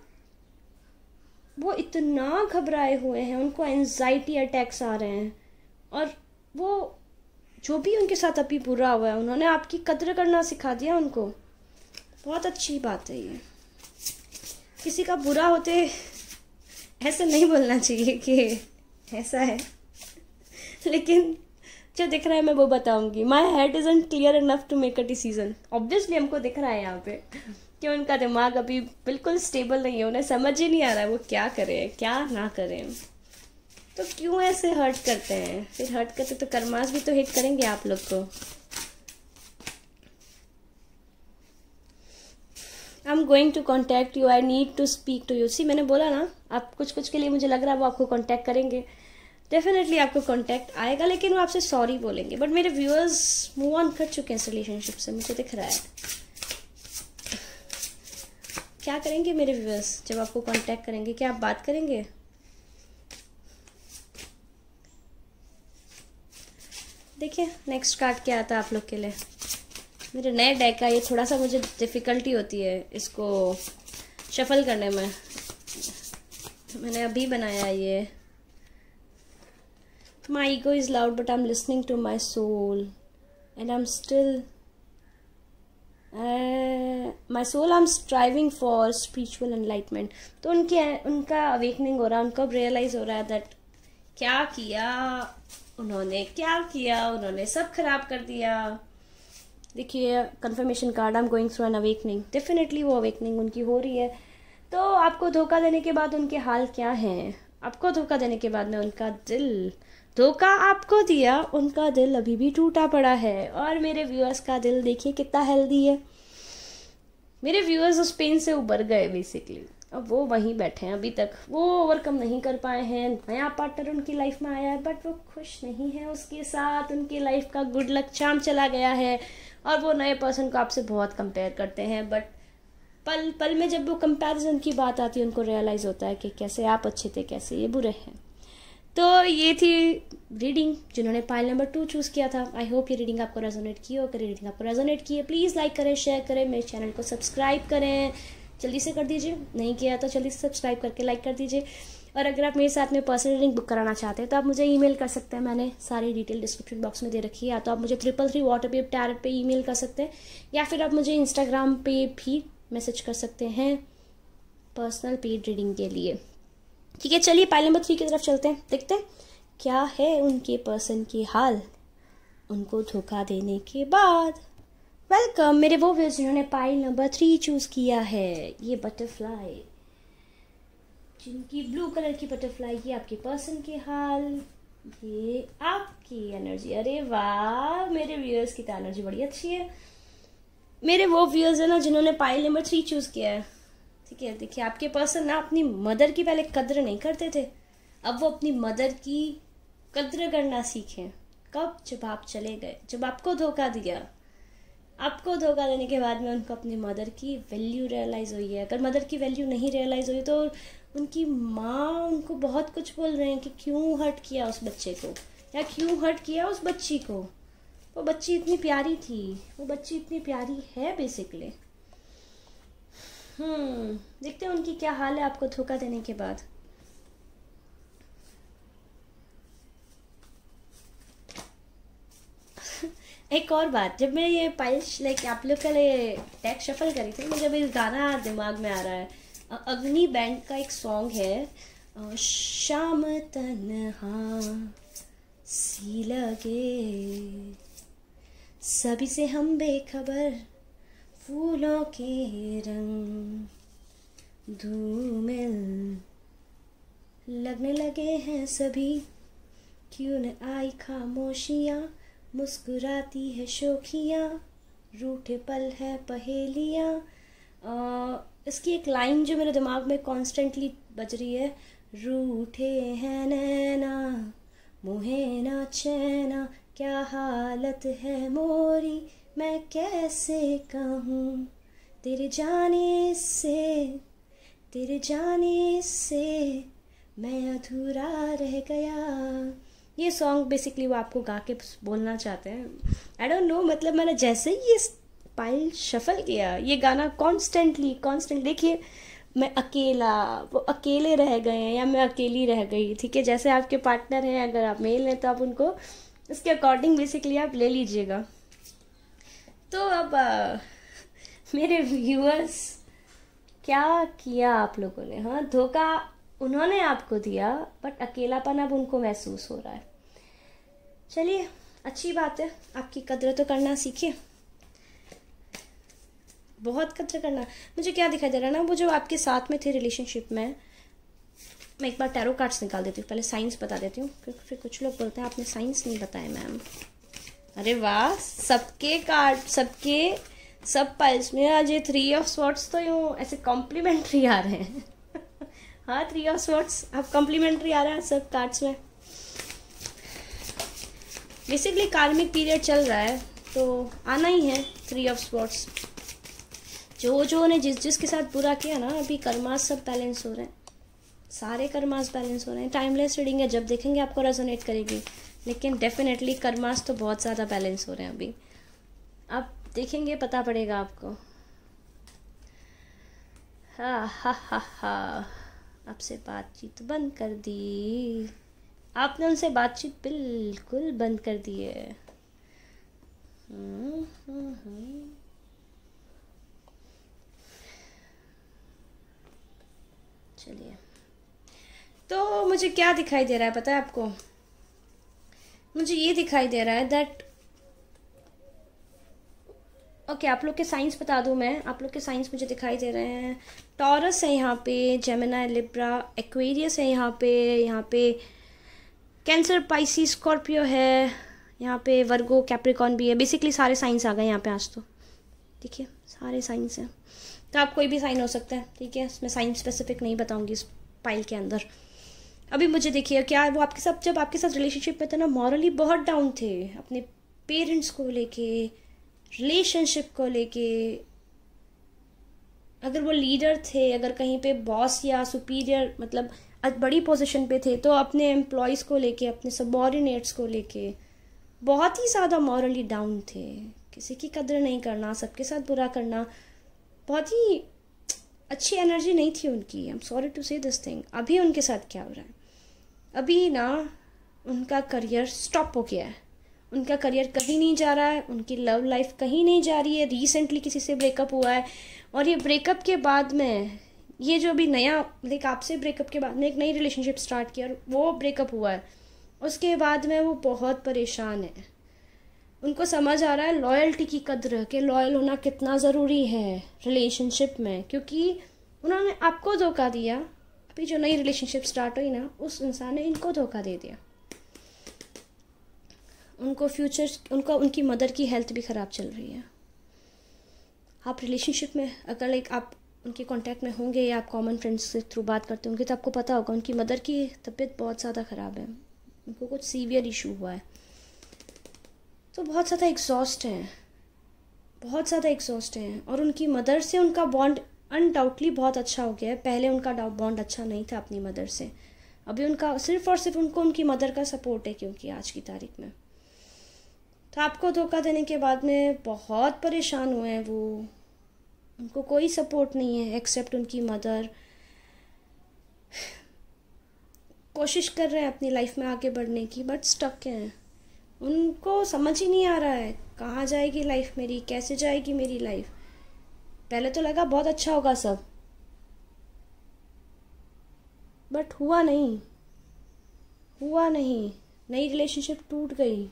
वो इतना घबराए हुए हैं, उनको एंजाइटी अटैक्स आ रहे हैं, और वो जो भी उनके साथ अभी बुरा हुआ है उन्होंने आपकी कद्र करना सिखा दिया उनको। बहुत अच्छी बात है ये। किसी का बुरा होते ऐसे नहीं बोलना चाहिए कि ऐसा है, लेकिन जो दिख रहा है मैं वो बताऊंगी। My head isn't clear enough to make a decision. Obviously हमको दिख रहा है यहाँ पे कि उनका दिमाग अभी बिल्कुल स्टेबल नहीं है, उन्हें समझ ही नहीं आ रहा है वो क्या करें क्या ना करें। तो क्यों ऐसे हर्ट करते हैं? फिर हर्ट करते तो कर्मास भी तो हिट करेंगे आप लोग को। I am going to contact you, I need to speak to you. See मैंने बोला ना, आप कुछ के लिए मुझे लग रहा है वो आपको कॉन्टैक्ट करेंगे, डेफिनेटली आपको कॉन्टैक्ट आएगा, लेकिन वो आपसे सॉरी बोलेंगे। बट मेरे व्यूअर्स मूव ऑन कर चुके हैं इस रिलेशनशिप से, मुझे दिख रहा है। क्या करेंगे मेरे व्यूअर्स जब आपको कांटेक्ट करेंगे? क्या आप बात करेंगे? देखिए नेक्स्ट कार्ड क्या आता है आप लोग के लिए। मेरे नए डेक का ये थोड़ा सा मुझे डिफ़िकल्टी होती है इसको शफल करने में, मैंने अभी बनाया ये। My ego is loud but I am listening to my soul and I am still my soul I am striving for spiritual enlightenment. तो उनका अवेकनिंग हो रहा है, उनको अब रियलाइज़ हो रहा है दैट क्या किया उन्होंने सब खराब कर दिया। देखिए confirmation card, I am going through an awakening. Definitely वो अवेकनिंग उनकी हो रही है। तो आपको धोखा देने के बाद उनके हाल क्या हैं? आपको धोखा देने के बाद में उनका दिल, धोखा आपको दिया, उनका दिल अभी भी टूटा पड़ा है। और मेरे व्यूअर्स का दिल देखिए कितना हेल्दी है। मेरे व्यूअर्स उस पेन से उबर गए बेसिकली। अब वो वहीं बैठे हैं, अभी तक वो ओवरकम नहीं कर पाए हैं। नया पार्टनर उनकी लाइफ में आया है बट वो खुश नहीं है उसके साथ। उनकी लाइफ का गुड लक चार्म चला गया है और वो नए पर्सन को आपसे बहुत कंपेयर करते हैं। बट पल पल में जब वो कंपैरिजन की बात आती है उनको रियलाइज़ होता है कि कैसे आप अच्छे थे, कैसे ये बुरे हैं। तो ये थी रीडिंग जिन्होंने पाइल नंबर 2 चूज़ किया था। आई होप ये रीडिंग आपको रेजोनेट की हो। अगर रीडिंग आपको रेजोनेट की है प्लीज़ लाइक करें, शेयर करें, मेरे चैनल को सब्सक्राइब करें, जल्दी से कर दीजिए। नहीं किया तो जल्दी से सब्सक्राइब करके लाइक कर दीजिए। और अगर आप मेरे साथ में पर्सनल रीडिंग बुक कराना चाहते हैं तो आप मुझे ईमेल कर सकते हैं। मैंने सारी डिटेल डिस्क्रिप्शन बॉक्स में दे रखी है। या तो आप मुझे 333 वाटरबेब टैरेट पे ईमेल कर सकते हैं या फिर आप मुझे इंस्टाग्राम पे भी मैसेज कर सकते हैं पर्सनल पेड रीडिंग के लिए। ठीक है, चलिए पाइल नंबर 3 की तरफ चलते हैं। देखते हैं क्या है उनके पर्सन के हाल उनको धोखा देने के बाद। वेलकम मेरे वो व्यूअर्स जिन्होंने पाइल नंबर 3 चूज किया है। ये बटरफ्लाई, जिनकी ब्लू कलर की बटरफ्लाई, ये आपके पर्सन के हाल, ये आपकी एनर्जी। अरे वाह, मेरे व्यूअर्स की तो एनर्जी बड़ी अच्छी है। मेरे वो व्यूअर्स है ना जिन्होंने पाइल नंबर 3 चूज किया है। ठीक है, देखिए आपके पर्सन ना अपनी मदर की पहले कद्र नहीं करते थे, अब वो अपनी मदर की कद्र करना सीखे। कब? जब आप चले गए, जब आपको धोखा दिया। आपको धोखा देने के बाद में उनको अपनी मदर की वैल्यू रियलाइज़ हुई है। अगर मदर की वैल्यू नहीं रियलाइज़ हुई तो उनकी माँ उनको बहुत कुछ बोल रहे हैं कि क्यों हर्ट किया उस बच्चे को या क्यों हर्ट किया उस बच्ची को। वो बच्ची इतनी प्यारी थी, वो बच्ची इतनी प्यारी है बेसिकली। देखते हैं उनकी क्या हाल है आपको धोखा देने के बाद। एक और बात, जब मैं ये पाइल लाइक आप लोग के लिए टैग शफल करी थी मुझे अभी गाना दिमाग में आ रहा है। अग्नि बैंड का एक सॉन्ग है, शाम तन्हा सी लगे सभी से हम बेखबर, फूलों के रंग धूमिल लगने लगे हैं सभी, क्यों न आई खामोशियाँ, मुस्कुराती है शोखियाँ, रूठे पल है पहेलियाँ। इसकी एक लाइन जो मेरे दिमाग में कॉन्स्टेंटली बज रही है, रूठे हैं नैना मुहे ना चैना, क्या हालत है मोरी मैं कैसे कहूँ, तेरे जाने से मैं अधूरा रह गया। ये सॉन्ग बेसिकली वो आपको गा के बोलना चाहते हैं। आई डोंट नो, मतलब मैंने जैसे ही ये पाइल शफल किया ये गाना कॉन्स्टेंटली देखिए, मैं अकेला, वो अकेले रह गए हैं या मैं अकेली रह गई। ठीक है, जैसे आपके पार्टनर हैं, अगर आप मेल हैं तो आप उनको इसके अकॉर्डिंग बेसिकली आप ले लीजिएगा। तो अब मेरे व्यूअर्स, क्या किया आप लोगों ने? हाँ, धोखा उन्होंने आपको दिया बट अकेलापन अब उनको महसूस हो रहा है। चलिए, अच्छी बात है, आपकी कद्र तो करना सीखिए, बहुत कद्र करना। मुझे क्या दिखाई दे रहा है ना, वो जो आपके साथ में थे रिलेशनशिप में, मैं एक बार टैरो कार्ड्स निकाल देती हूँ, पहले साइंस बता देती हूँ, फिर कुछ लोग बोलते हैं आपने साइंस नहीं बताया मैम। अरे वाह, सबके कार्ड, सब पाइल्स में आज ये 3 ऑफ स्वॉर्ड्स तो यूँ ऐसे कॉम्प्लीमेंट्री आ रहे हैं। हाँ, 3 ऑफ स्वॉर्ड्स अब कॉम्प्लीमेंट्री आ रहा है सब कार्ड्स में। बेसिकली कार्मिक पीरियड चल रहा है तो आना ही है 3 ऑफ स्वॉर्ड्स। जो ने जिसके साथ बुरा किया ना, अभी कर्मास सब बैलेंस हो रहे हैं, सारे कर्मास बैलेंस हो रहे हैं। टाइमलेस रीडिंग है, जब देखेंगे आपको रेजोनेट करेगी, लेकिन डेफिनेटली कर्मास तो बहुत ज़्यादा बैलेंस हो रहे हैं अभी। आप देखेंगे पता पड़ेगा आपको। हा, आपसे बातचीत बंद कर दी, आपने उनसे बातचीत बिल्कुल बंद कर दी है। चलिए, तो मुझे क्या दिखाई दे रहा है पता है आपको? मुझे ये दिखाई दे रहा है दैट ओके आप लोग के साइंस बता दूं मैं, आप लोग के साइंस मुझे दिखाई दे रहे हैं। टॉरस है यहाँ पे, जेमिनी, लिब्रा, एक्वेरियस है यहाँ पे कैंसर, पाइसिस, स्कॉर्पियो है यहाँ पे, वर्गो, कैप्रिकॉन भी है। बेसिकली सारे साइंस आ गए यहाँ पे आज तो, ठीक है, सारे साइंस हैं। तो आप कोई भी साइन हो सकता है, ठीक है, मैं साइन स्पेसिफिक नहीं बताऊंगी इस पाइल के अंदर। अभी मुझे देखिए क्या वो आपके साथ, जब आपके साथ रिलेशनशिप में थे ना, मॉरली बहुत डाउन थे, अपने पेरेंट्स को लेके, रिलेशनशिप को लेके। अगर वो लीडर थे, अगर कहीं पे बॉस या सुपीरियर मतलब बड़ी पोजीशन पे थे, तो अपने एम्प्लॉयज़ को लेके, अपने सबऑर्डिनेट्स को लेके बहुत ही ज़्यादा मॉरली डाउन थे। किसी की कदर नहीं करना, सबके साथ बुरा करना, बहुत ही अच्छी एनर्जी नहीं थी उनकी। आई एम सॉरी टू से दिस थिंग। अभी उनके साथ क्या हो रहा है, अभी ना उनका करियर स्टॉप हो गया है, उनका करियर कहीं नहीं जा रहा है, उनकी लव लाइफ कहीं नहीं जा रही है। रिसेंटली किसी से ब्रेकअप हुआ है, और ये ब्रेकअप के बाद में ये जो अभी नया लाइक आपसे ब्रेकअप के बाद में एक नई रिलेशनशिप स्टार्ट किया और वो ब्रेकअप हुआ है, उसके बाद में वो बहुत परेशान है। उनको समझ आ रहा है लॉयल्टी की कद्र, कि लॉयल होना कितना ज़रूरी है रिलेशनशिप में, क्योंकि उन्होंने आपको धोखा दिया। अभी जो नई रिलेशनशिप स्टार्ट हुई ना, उस इंसान ने इनको धोखा दे दिया। उनको उनकी मदर की हेल्थ भी ख़राब चल रही है। आप रिलेशनशिप में अगर लाइक आप उनके कांटेक्ट में होंगे या आप कॉमन फ्रेंड्स के थ्रू बात करते होंगे, तो आपको पता होगा उनकी मदर की तबीयत बहुत ज़्यादा ख़राब है, उनको कुछ सीवियर इशू हुआ है। तो बहुत ज़्यादा एग्जॉस्ट हैं, बहुत ज़्यादा एग्जॉस्ट हैं। और उनकी मदर से उनका बॉन्ड अनडाउटली बहुत अच्छा हो गया है। पहले उनका बॉन्ड अच्छा नहीं था अपनी मदर से, अभी उनका सिर्फ और सिर्फ उनको उनकी मदर का सपोर्ट है, क्योंकि आज की तारीख में। तो आपको धोखा देने के बाद में बहुत परेशान हुए हैं वो, उनको कोई सपोर्ट नहीं है एक्सेप्ट उनकी मदर। कोशिश कर रहे हैं अपनी लाइफ में आगे बढ़ने की, बट स्टक हैं। उनको समझ ही नहीं आ रहा है कहाँ जाएगी लाइफ मेरी, कैसे जाएगी मेरी लाइफ। पहले तो लगा बहुत अच्छा होगा सब, बट हुआ नहीं, नई रिलेशनशिप टूट गई,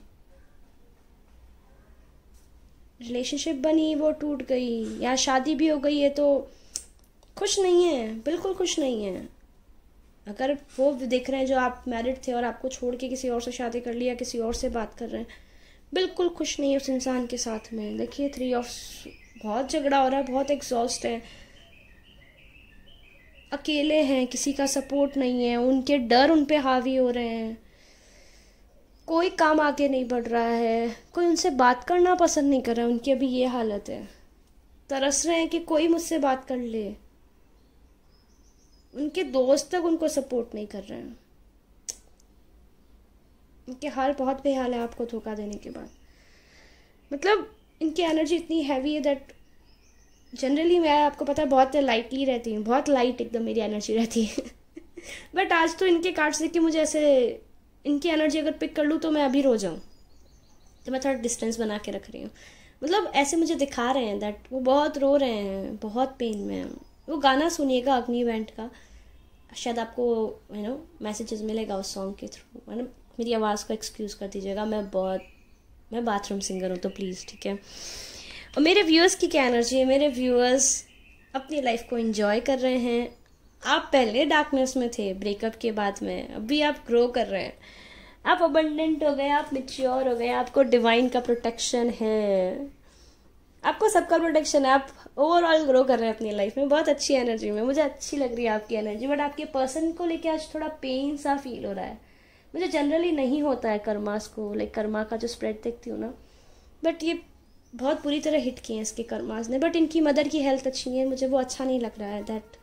रिलेशनशिप बनी वो टूट गई, या शादी भी हो गई है तो खुश नहीं है, बिल्कुल खुश नहीं है। अगर वो देख रहे हैं जो आप मैरिड थे और आपको छोड़ के किसी और से शादी कर लिया, किसी और से बात कर रहे हैं, बिल्कुल खुश नहीं है उस इंसान के साथ में। देखिए 3 ऑफ, बहुत झगड़ा हो रहा है, बहुत एग्जॉस्ट है, अकेले हैं, किसी का सपोर्ट नहीं है, उनके डर उन पे हावी हो रहे हैं, कोई काम आगे नहीं बढ़ रहा है, कोई उनसे बात करना पसंद नहीं कर रहा है। उनकी अभी ये हालत है, तरस रहे हैं कि कोई मुझसे बात कर ले। उनके दोस्त तक उनको सपोर्ट नहीं कर रहे हैं। इनके हाल बहुत बेहाल है आपको धोखा देने के बाद। मतलब इनकी एनर्जी इतनी हैवी है दैट जनरली मैं, आपको पता है, बहुत लाइटली रहती हूँ, बहुत लाइट एकदम मेरी एनर्जी रहती है बट आज तो इनके कार्ड्स देख के मुझे ऐसे, इनकी एनर्जी अगर पिक कर लूँ तो मैं अभी रो जाऊँ, तो मैं थोड़ा डिस्टेंस बना के रख रही हूँ। मतलब ऐसे मुझे दिखा रहे हैं दैट वो बहुत रो रहे हैं, बहुत पेन में हैं। वो गाना सुनिएगा अग्नि इवेंट का, शायद आपको मैसेजेस मिलेगा उस सॉन्ग के थ्रू। मतलब मेरी आवाज़ को एक्सक्यूज़ कर दीजिएगा, मैं बाथरूम सिंगर हूँ तो प्लीज़, ठीक है। और मेरे व्यूअर्स की क्या एनर्जी है, मेरे व्यूअर्स अपनी लाइफ को एंजॉय कर रहे हैं। आप पहले डार्कनेस में थे ब्रेकअप के बाद में, अभी आप ग्रो कर रहे हैं, आप अबंडेंट हो गए, आप मैच्योर हो गए, आपको डिवाइन का प्रोटेक्शन है, आपको सबका प्रोटेक्शन है, आप ओवरऑल ग्रो कर रहे हैं अपनी लाइफ में, बहुत अच्छी एनर्जी में। मुझे अच्छी लग रही है आपकी एनर्जी, बट आपके पर्सन को लेके आज थोड़ा पेन सा फील हो रहा है। मुझे जनरली नहीं होता है कर्मास को, लाइक कर्मा का जो स्प्रेड देखती हूँ ना, बट ये बहुत बुरी तरह हिट किए हैं इसके कर्मास ने। बट इनकी मदर की हेल्थ अच्छी नहीं है, मुझे वो अच्छा नहीं लग रहा है। दैट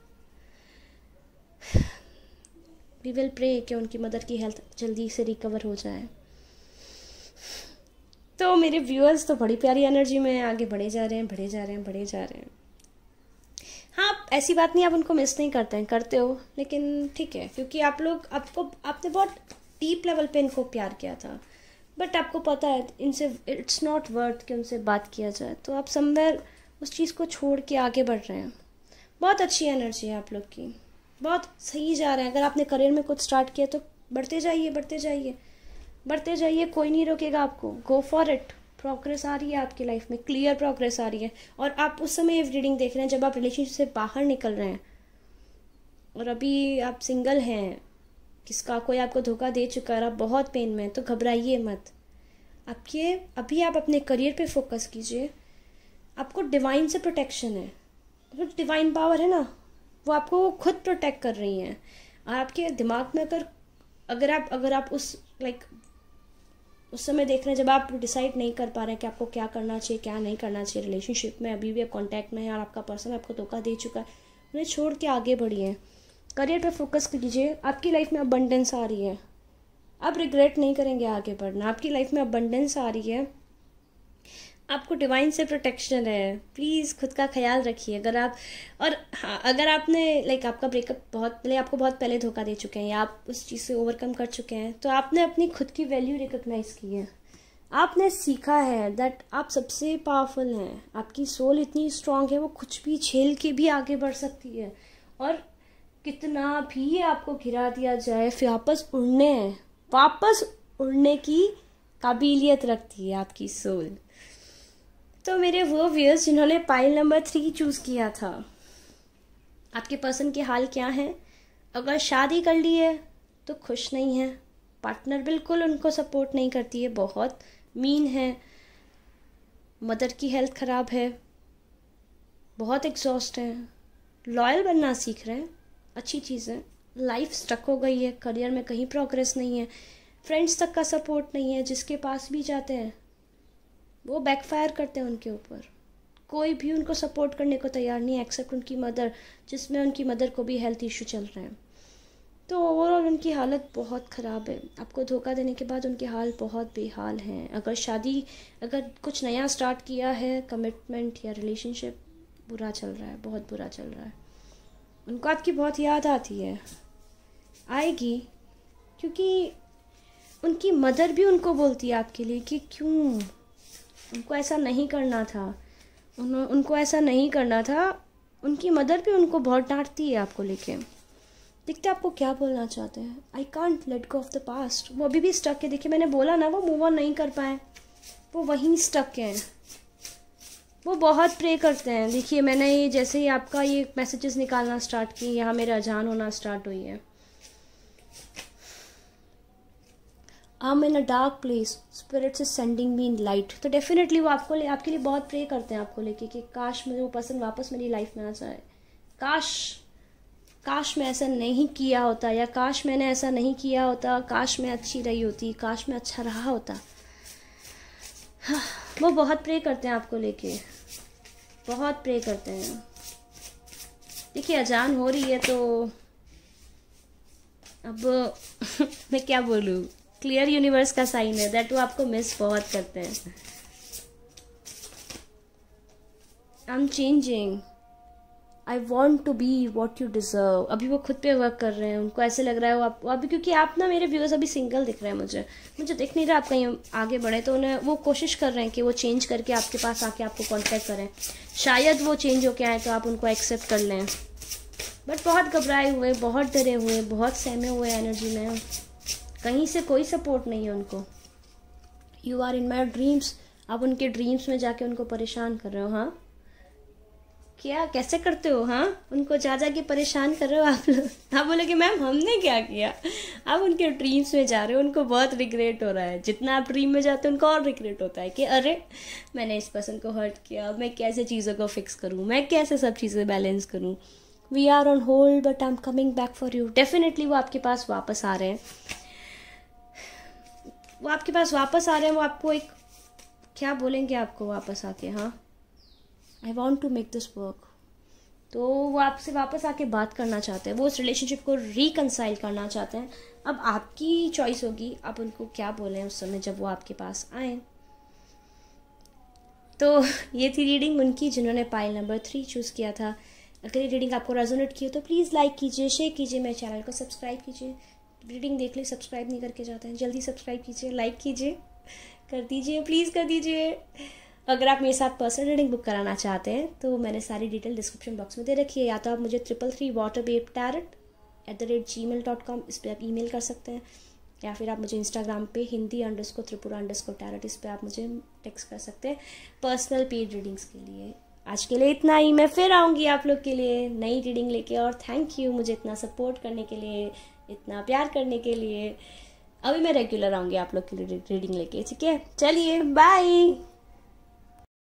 वी विल प्रे कि उनकी मदर की हेल्थ जल्दी से रिकवर हो जाए। तो मेरे व्यूअर्स तो बड़ी प्यारी एनर्जी में आगे बढ़े जा रहे हैं। हाँ, ऐसी बात नहीं आप उनको मिस नहीं करते हैं, करते हो, लेकिन ठीक है, क्योंकि आपने बहुत डीप लेवल पे इनको प्यार किया था, बट आपको पता है इनसे इट्स नॉट वर्थ कि उनसे बात किया जाए, तो आप समवेयर उस चीज़ को छोड़ के आगे बढ़ रहे हैं। बहुत अच्छी एनर्जी है आप लोग की, बहुत सही जा रहे हैं। अगर आपने करियर में कुछ स्टार्ट किया तो बढ़ते जाइए, कोई नहीं रोकेगा आपको। गो फॉर इट, प्रोग्रेस आ रही है आपकी लाइफ में, क्लियर प्रोग्रेस आ रही है। और आप उस समय रीडिंग देख रहे हैं जब आप रिलेशनशिप से बाहर निकल रहे हैं और अभी आप सिंगल हैं, किसका कोई आपको धोखा दे चुका है, आप बहुत पेन में हैं, तो घबराइए मत। अभी आप अपने करियर पे फोकस कीजिए। आपको डिवाइन से प्रोटेक्शन है, जो डिवाइन पावर है ना, वो आपको खुद प्रोटेक्ट कर रही हैं। और आपके दिमाग में अगर आप उस समय देख रहे हैं जब आप डिसाइड नहीं कर पा रहे हैं कि आपको क्या करना चाहिए क्या नहीं करना चाहिए रिलेशनशिप में, अभी भी आप कांटेक्ट में हैं और आपका पर्सन आपको धोखा दे चुका है, उन्हें छोड़ के आगे बढ़िए। करियर पे फोकस कीजिए। आपकी लाइफ में अबंडेंस आ रही है, आप रिग्रेट नहीं करेंगे आगे बढ़ना। आपकी लाइफ में अबंडेंस आ रही है, आपको डिवाइन से प्रोटेक्शन है। प्लीज़ खुद का ख्याल रखिए। अगर आपने आपका ब्रेकअप आपको बहुत पहले धोखा दे चुके हैं या आप उस चीज़ से ओवरकम कर चुके हैं, तो आपने अपनी खुद की वैल्यू रिकॉग्नाइज़ की है। आपने सीखा है दैट आप सबसे पावरफुल हैं। आपकी सोल इतनी स्ट्रांग है, वो कुछ भी झेल के भी आगे बढ़ सकती है। और कितना भी आपको गिरा दिया जाए, फिर वापस उड़ने की काबिलियत रखती है आपकी सोल। तो मेरे वो व्यूअर्स जिन्होंने पाइल नंबर 3 चूज़ किया था, आपके पर्सन के हाल क्या हैं? अगर शादी कर ली है तो खुश नहीं है, पार्टनर बिल्कुल उनको सपोर्ट नहीं करती है, बहुत मीन है, मदर की हेल्थ ख़राब है, बहुत एग्जॉस्ट है, लॉयल बनना सीख रहे हैं, अच्छी चीज़ है। लाइफ स्टक हो गई है, करियर में कहीं प्रोग्रेस नहीं है, फ्रेंड्स तक का सपोर्ट नहीं है, जिसके पास भी जाते हैं वो बैकफायर करते हैं उनके ऊपर। कोई भी उनको सपोर्ट करने को तैयार नहीं है एक्सेप्ट उनकी मदर, जिसमें उनकी मदर को भी हेल्थ इशू चल रहे हैं। तो ओवरऑल उनकी हालत बहुत ख़राब है। आपको धोखा देने के बाद उनके हाल बहुत बेहाल हैं। अगर कुछ नया स्टार्ट किया है, कमिटमेंट या रिलेशनशिप, बुरा चल रहा है, बहुत बुरा चल रहा है। उनको आपकी बहुत याद आती है, आएगी, क्योंकि उनकी मदर भी उनको बोलती है आपके लिए कि क्यों उनको ऐसा नहीं करना था, उनको ऐसा नहीं करना था। उनकी मदर भी उनको बहुत डांटती है आपको लेके। देखते आपको क्या बोलना चाहते हैं। I can't let go of the past. वो अभी भी स्टक है। देखिए मैंने बोला ना, वो मूव ऑन नहीं कर पाए, वो वहीं स्टक हैं। वो बहुत प्रे करते हैं। देखिए मैंने ये जैसे ही आपका ये मैसेजेस निकालना स्टार्ट की, यहाँ मेरे अजान होना स्टार्ट हुई है। I am in a dark place, spirits is sending me in light. तो डेफिनेटली वो आपके लिए बहुत प्रे करते हैं आपको लेके कि काश मुझे वो पर्सन वापस मेरी लाइफ में आ जाए, काश मैं ऐसा नहीं किया होता, या काश मैंने ऐसा नहीं किया होता, काश मैं अच्छी रही होती, काश मैं अच्छा रहा होता। वो बहुत प्रे करते हैं आपको लेके, बहुत प्रे करते हैं। देखिए अजान हो रही है तो अब मैं क्या बोलूँ, क्लियर यूनिवर्स का साइन है दैट वो आपको मिस बहुत करते हैं। I am changing, I want to be what you deserve. अभी वो खुद पे वर्क कर रहे हैं। उनको ऐसे लग रहा है वो अभी, क्योंकि आप ना मेरे व्यूअर्स अभी सिंगल दिख रहे हैं मुझे दिख नहीं रहा आप कहीं आगे बढ़े, तो उन्हें वो कोशिश कर रहे हैं कि वो चेंज करके आपके पास आके आपको कांटेक्ट करें। शायद वो चेंज होके आए तो आप उनको एक्सेप्ट कर लें, बट बहुत घबराए हुए, बहुत डरे हुए, बहुत सहमे हुए एनर्जी में, कहीं से कोई सपोर्ट नहीं है उनको। You are in my dreams. आप उनके ड्रीम्स में जाके उनको परेशान कर रहे हो। हाँ क्या, कैसे करते हो? हाँ उनको जा के परेशान कर रहे हो आप लोग। आप बोले कि मैम हमने क्या किया? आप उनके ड्रीम्स में जा रहे हो, उनको बहुत रिग्रेट हो रहा है। जितना आप ड्रीम में जाते हो उनको और रिग्रेट होता है कि अरे मैंने इस पर्सन को हर्ट किया, मैं कैसे चीज़ों को फिक्स करूँ, मैं कैसे सब चीज़ें बैलेंस करूँ। We are on hold but I am coming back for you. Definitely वो आपके पास वापस आ रहे हैं, वो आपके पास वापस आ रहे हैं। वो आपको एक क्या बोलेंगे आपको वापस आके, हाँ I want to make this work. तो वो आपसे वापस आके बात करना चाहते हैं, वो उस रिलेशनशिप को रिकंसाइल करना चाहते हैं। अब आपकी चॉइस होगी आप उनको क्या बोलें उस समय जब वो आपके पास आए। तो ये थी रीडिंग उनकी जिन्होंने पाइल नंबर 3 चूज़ किया था। अगर ये रीडिंग आपको रेजोनेट की हो तो प्लीज़ लाइक कीजिए, शेयर कीजिए, मेरे चैनल को सब्सक्राइब कीजिए। रीडिंग देख ले, सब्सक्राइब नहीं करके जाते हैं, जल्दी सब्सक्राइब कीजिए, लाइक कीजिए, कर दीजिए, प्लीज़ कर दीजिए। अगर आप मेरे साथ पर्सनल रीडिंग बुक कराना चाहते हैं तो मैंने सारी डिटेल डिस्क्रिप्शन बॉक्स में दे रखी है। या तो आप मुझे 333waterbabetarot@gmail.com इस पर आप ईमेल कर सकते हैं, या फिर आप मुझे इंस्टाग्राम पे hindi_त्रिपुरा_टैरोट इस पे आप मुझे टेक्स्ट कर सकते हैं पर्सनल पेड रीडिंग्स के लिए। आज के लिए इतना ही। मैं फिर आऊँगी आप लोग के लिए नई रीडिंग लेके, और थैंक यू मुझे इतना सपोर्ट करने के लिए, इतना प्यार करने के लिए। अभी मैं रेगुलर आऊँगी आप लोग के लिए रीडिंग लेके, ठीक है? चलिए बाय।